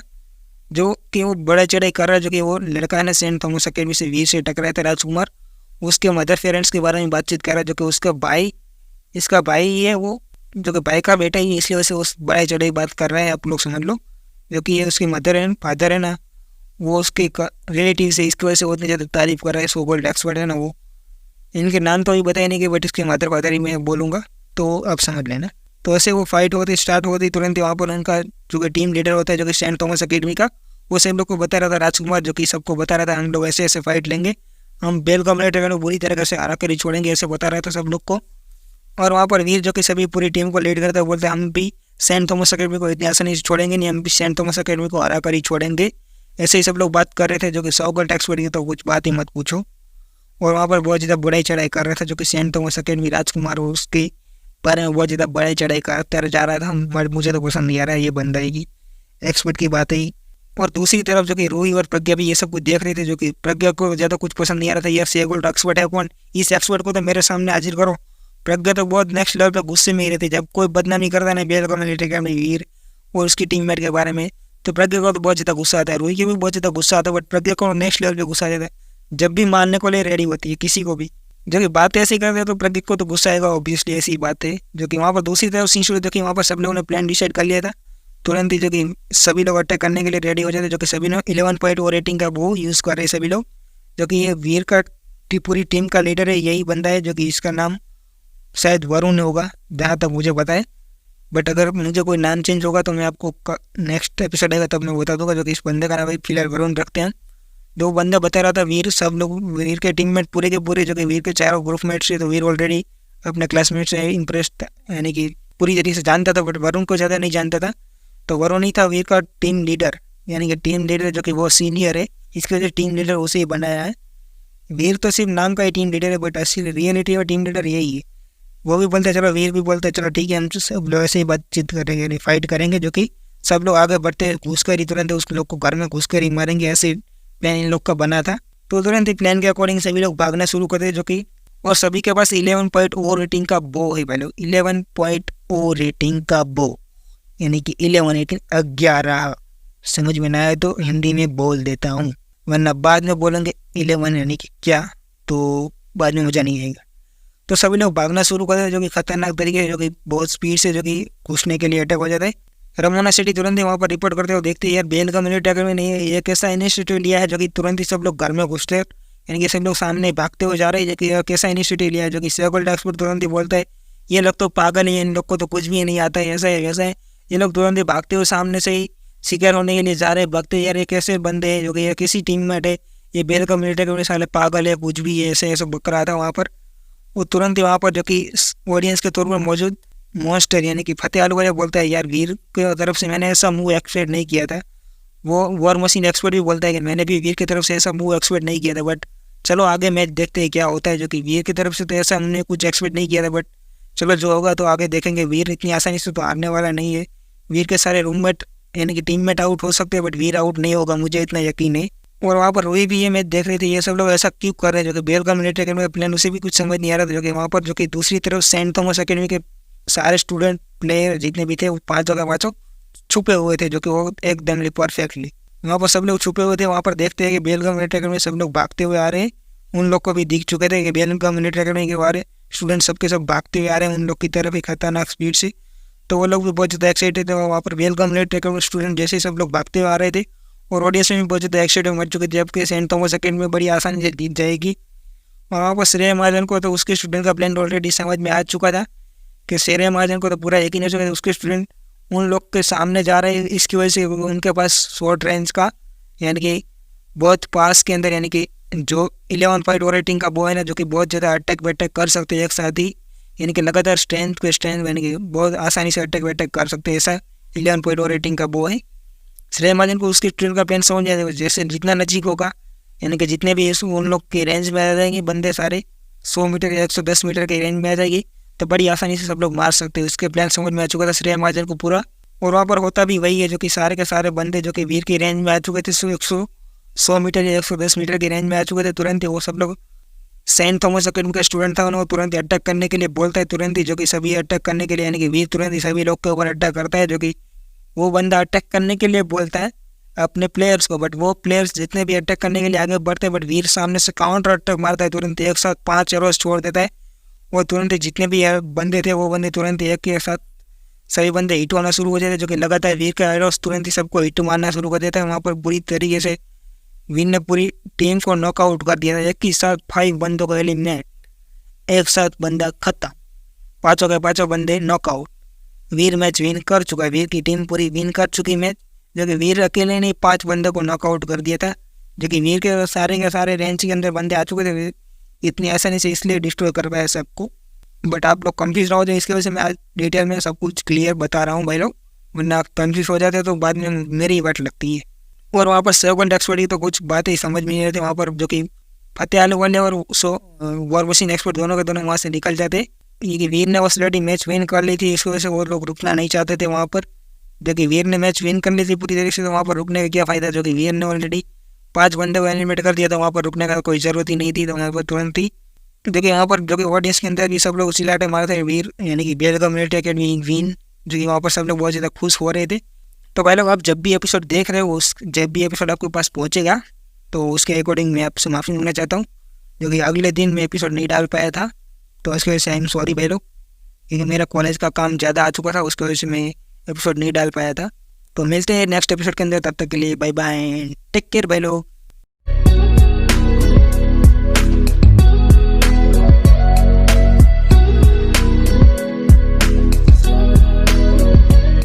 जो कि वो बड़ा चढ़ाई कर रहा है। जो कि वो लड़का है ना सेंट थॉमस अकेडमी से वीर से टकराया था राजकुमार, उसके मदर पेरेंट्स के बारे में बातचीत कर रहा है, जो कि इसका भाई है, वो जो कि भाई का बेटा ही, इसलिए वैसे उस बड़े चढ़ाई बात कर रहे हैं, आप लोग समझ लो। जो कि ये उसकी मदर है फादर है ना, वो उसके रिलेटिव से इसकी वजह से उतनी ज़्यादा तारीफ कर रहा है। सो गोल्ड एक्सपर्ट है ना वो, इनके नाम तो अभी बताया नहीं कि बट इसके मदर फादर ही मैं बोलूँगा, तो आप समझ लेना। तो ऐसे वो फाइट होती स्टार्ट होती तुरंत ही वहाँ पर उनका जो कि टीम लीडर होता है, जो कि सेंट थॉमस अकेडमी का, वो सब लोग को बता रहा था राजकुमार, जो कि सबको बता रहा था हम लोग ऐसे ऐसे फाइट लेंगे, हम बेलगाम मिलिट्री को बुरी तरह से हरा कर ही छोड़ेंगे, ऐसे बता रहा था सब लोग को। और वहाँ पर वीर जो कि सभी पूरी टीम को लीड करता है, बोलते हम भी सेंट थॉमस अकेडमी को इतनी आसानी से छोड़ेंगे नहीं, हम भी सेंट थॉमस अकेडमी को हरा कर ही छोड़ेंगे। ऐसे ही सब लोग बात कर रहे थे, जो कि सौ गोल्ड एक्सपर्ट की तो कुछ बात ही मत पूछो। और वहाँ पर बहुत ज़्यादा बढ़ाई चढ़ाई कर रहा था, जो कि सेंट थॉमस अकेडमी राजकुमार उसके बारे में बहुत ज़्यादा बढ़ाई चढ़ाई करता जा रहा था। मुझे तो पसंद नहीं आ रहा है ये बंदा ही एक्सपर्ट की बात ही। और दूसरी तरफ जो कि रूही और प्रज्ञा भी ये सब कुछ देख रहे थे, जो कि प्रज्ञा को ज़्यादा कुछ पसंद नहीं आ रहा था, ये से गोल्ड एक्सपर्ट है कौन, इस एक्सपर्ट को तो मेरे सामने हाजिर करो। प्रज्ञा तो बहुत नेक्स्ट लेवल पर गुस्से में ही रहती, जब कोई बदनामी करता है ना बेलगाम मिलिट्री अकेडमी वीर और उसकी टीममेट के बारे में, तो प्रज्ञा को तो बहुत ज़्यादा गुस्सा आता है। रूही को भी बहुत ज़्यादा गुस्सा आता है, बट प्रज्ञा को नेक्स्ट लेवल पे गुस्सा आ जाता है, जब भी मारने को ले रेडी होती है किसी को भी। जो कि बातें ऐसी करते हैं तो प्रज्ञा को तो गुस्सा आएगा ऑब्वियसली, ऐसी बात है। जो कि वहाँ पर दूसरी तरफ सीन शुरू, जो कि वहाँ पर सब लोगों ने प्लान डिसाइड कर लिया था, तुरंत ही जो कि सभी लोग अटैक करने के लिए रेडी हो जाते, जो कि सभी लोग 11 पॉइंट और रेटिंग का वो यूज़ कर रहे हैं सभी लोग। जो कि ये वीर का पूरी टीम का लीडर है, यही बंदा है, जो कि इसका नाम शायद वरुण होगा जहाँ तक मुझे पता है, बट अगर मुझे कोई नाम चेंज होगा तो मैं आपको नेक्स्ट एपिसोड आएगा तब मैं बता दूंगा। जो कि इस बंदे का नाम है फिलहाल वरुण रखते हैं। जो बंदा बता रहा था वीर, सब लोग वीर के टीममेट पूरे के पूरे, जो कि वीर के चारों ग्रुपमेट से, तो वीर ऑलरेडी अपने क्लासमेट से इम्प्रेस था, यानी कि पूरी तरीके से जानता था, बट वरुण को ज़्यादा नहीं जानता था। तो वरुण ही था वीर का टीम लीडर, यानी कि टीम लीडर, जो कि वो सीनियर है, इसके वजह टीम लीडर उसे ही बनाया है। वीर तो सिर्फ नाम का ही टीम लीडर है, बट असली रियलिटी और टीम लीडर यही है। वो भी बोलते चलो, वीर भी बोलते चलो ठीक है, हम सब लोग ऐसे ही बातचीत करेंगे, यानी फाइट करेंगे, जो कि सब लोग आगे बढ़ते घुस कर ही तुरंत उस लोग को घर में घुस कर ही मारेंगे, ऐसे प्लान इन लोग का बना था। तो तुरंत ही प्लान के अकॉर्डिंग सभी लोग भागना शुरू करते, जो कि और सभी के पास 11.0 रेटिंग का बो है भाई लोग, 11.0 रेटिंग का बो, यानी कि 11 समझ में ना आए तो हिंदी में बोल देता हूँ, वरना बाद में बोलेंगे 11 यानी कि क्या, तो बाद में मज़ा नहीं आएगा। तो सभी लोग भागना शुरू करते हैं, जो कि खतरनाक तरीके, जो कि बहुत स्पीड से जो कि घुसने के लिए अटैक हो जाता है। रमोना सिटी तुरंत ही वहाँ पर रिपोर्ट करते हो, देखते हैं यार बेलगाम मिलिट्री अकेडमी नहीं है, ये कैसा इंस्टीट्यूट लिया है जो कि तुरंत ही सब लोग घर में घुसते हैं, यानी कि सब लोग सामने भागते हुए जा रहे हैं जो कि यह कैसा इंस्टीट्यूट लिया है, जो कि सेकुलर एक्सपर्ट तुरंत ही बोलता है ये लोग तो पागल ही है, इन लोग को तो कुछ भी नहीं आता है, ऐसा है वैसा है। ये लोग तुरंत ही भागते हुए सामने से ही शिकार होने के लिए जा रहे हैं, भागते यार ये कैसे बंदे हैं जो कि ये किसी टीममेट है, ये बेलगाम मिलिट्री अकेडमी साले पागल है, कुछ भी है, ऐसे ऐसे बक रहा था वहाँ पर। वो तुरंत ही वहाँ पर जो कि ऑडियंस के तौर पर मौजूद मॉन्स्टर यानी कि फतेह आलूवालिया बोलता है यार वीर की तरफ से मैंने ऐसा मूव एक्सपेक्ट नहीं किया था। वो वॉर मशीन एक्सपर्ट भी बोलता है कि मैंने भी वीर की तरफ से ऐसा मूव एक्सपेक्ट नहीं किया था, बट चलो आगे मैच देखते हैं क्या होता है। जो कि वीर की तरफ से तो ऐसा हमने कुछ एक्सपेक्ट नहीं किया था, बट चलो जो होगा तो आगे देखेंगे। वीर इतनी आसानी से तो हारने वाला नहीं है, वीर के सारे रूममेट यानी कि टीममेट आउट हो सकते हैं, बट वीर आउट नहीं होगा, मुझे इतना यकीन है। और वहाँ पर रोई भी ये मैच देख रही थी, ये सब लोग ऐसा क्यों कर रहे हैं, जो कि बेलगाम मिलिट्री अकेडमी का प्लान उसे भी कुछ समझ नहीं आ रहा था। जो कि वहाँ पर जो कि दूसरी तरफ सेंट थॉमस अकेडमी के सारे स्टूडेंट प्लेयर जितने भी थे वो पाँचों का पाँचों छुपे हुए थे, जो कि वो एकदम परफेक्टली वहाँ पर सब लोग छुपे हुए थे। वहाँ पर देखते हैं कि बेलगाम मिलिट्री अकेडमी सब लोग भागते हुए आ रहे हैं, उन लोग को भी दिख चुके थे कि बेलगाम मिलिट्री अकेडमी के बारे स्टूडेंट सबके सब भागते हुए आ रहे हैं उन लोग की तरफ ही खतरनाक स्पीड से। तो वो लोग भी बहुत ज़्यादा एक्साइटेड थे, वहाँ पर बेलगाम मिलिट्री अकेडमी स्टूडेंट जैसे ही सब लोग भागते हुए आ रहे थे, और ऑडियंस में भी बहुत ज़्यादा एक्साइटेड मच चुके थे, जबकि सेंट थॉमस अकेडमी में बड़ी आसानी से जीत जाएगी। और वहाँ पर श्रेय महाजन को तो उसके स्टूडेंट का प्लान ऑलरेडी समझ में आ चुका था कि श्रेय महाजन को तो पूरा यकीन हो चुका था उसके स्टूडेंट उन लोग के सामने जा रहे हैं, इसकी वजह से उनके पास शॉर्ट रेंज का यानी कि बहुत पास के अंदर यानी कि जो 11 पॉइंट रेटिंग का वो है ना, जो कि बहुत ज़्यादा अटैक वैटैक कर सकते हैं एक साथ ही, यानी कि लगातार स्ट्रेंथ पे स्ट्रेंथ यानी कि बहुत आसानी से अटैक वैटैक कर सकते हैं, ऐसा 11 पॉइंट रेटिंग का वो है। श्रेय महाजन को उसके ट्रेन का प्लान समझ जाएगा, जैसे जितना नजीक होगा यानी कि जितने भी उन लोग के रेंज में आ जाएंगे बंदे सारे 100 मीटर या 110 मीटर के रेंज में आ जाएगी, तो बड़ी आसानी से सब लोग मार सकते हैं। उसके प्लान समझ में आ चुका था श्रेय महाजन को पूरा, और वहाँ पर होता भी वही है, जो कि सारे के सारे बंदे जो कि वीर की रेंज में आ चुके थे 100 मीटर या 110 मीटर की रेंज में आ चुके थे, तुरंत ही वो सब लोग सेंट थॉमस अकेडमी का स्टूडेंट था उन्होंने तुरंत ही अटैक करने के लिए बोलता है, तुरंत ही जो कि सभी अटैक करने के लिए यानी कि वीर तुरंत ही सभी लोग के ऊपर अटैक करता है। जो कि वो बंदा अटैक करने के लिए बोलता है अपने प्लेयर्स को, बट वो प्लेयर्स जितने भी अटैक करने के लिए आगे बढ़ते हैं, बट वीर सामने से काउंटर अटैक मारता है, तुरंत एक साथ 5 एरोस छोड़ देता है। वो तुरंत ही जितने भी बंदे थे वो बंदे तुरंत ही एक के साथ सभी बंदे हिट होना शुरू हो जाते हैं, जो कि लगातार वीर का एरोस तुरंत ही सबको हिट मारना शुरू कर देता है। वहाँ पर बुरी तरीके से वीर ने पूरी टीम को नॉकआउट कर दिया था, एक ही साथ 5 बंदों को एलिमिनेट, एक साथ बंदा खत्म, पाँचों के पाँचों बंदे नॉकआउट। वीर मैच विन कर चुका है, वीर की टीम पूरी विन कर चुकी मैच, जो कि वीर अकेले ने 5 बंदों को नॉकआउट कर दिया था, जो कि वीर के सारे रेंज के अंदर बंदे आ चुके थे, इतनी आसानी से इसलिए डिस्ट्रॉय कर पाया सबको। बट आप लोग कंफ्यूज रहो, इसकी वजह से मैं आज डिटेल में सब कुछ क्लियर बता रहा हूँ भाई लोग, वरना आप कंफ्यूज हो जाते तो बाद में मेरी ही बात लगती है। और वहाँ पर सेकंड एक्सपर्ट की तो कुछ बातें ही समझ में नहीं रहती, वहाँ पर जो कि फतेह आलूवालिया और वॉर मशीन एक्सपर्ट दोनों के दोनों वहाँ से निकल जाते। ये कि वीर ने ऑलरेडी मैच विन कर ली थी, इस वजह से वो लोग रुकना नहीं चाहते थे वहाँ पर, जो कि वीर ने मैच विन कर ली थी पूरी तरीके से, तो वहाँ पर रुकने का क्या फ़ायदा, जो कि वीर ने ऑलरेडी 5 बंदे को एलिमिनेट कर दिया था, वहाँ पर रुकने का कोई ज़रूरत ही नहीं थी। तो वहाँ पर तुरंत ही देखिए यहाँ पर जो कि ऑडियंस के अंदर भी सब लोग चिल्लाते मारते थे वीर यानी कि बेलगाम मिलिट्री अकेडमी विन, जो कि वहाँ पर सब लोग बहुत ज़्यादा खुश हो रहे थे। तो भाई लोग आप जब भी एपिसोड देख रहे हो जब भी एपिसोड आपके पास पहुँचेगा तो उसके अकॉर्डिंग मैं आपसे माफ़ी मांगना चाहता हूँ, जो कि अगले दिन मैं एपिसोड नहीं डाल पाया था, तो उसकी वजह से आई एम सॉरी भाई लोग, क्योंकि मेरा कॉलेज का काम ज़्यादा आ चुका था, उसकी वजह से मैं एपिसोड नहीं डाल पाया था। तो मिलते हैं नेक्स्ट एपिसोड के अंदर, तब तक के लिए बाय बाय, टेक केयर भाई लोग।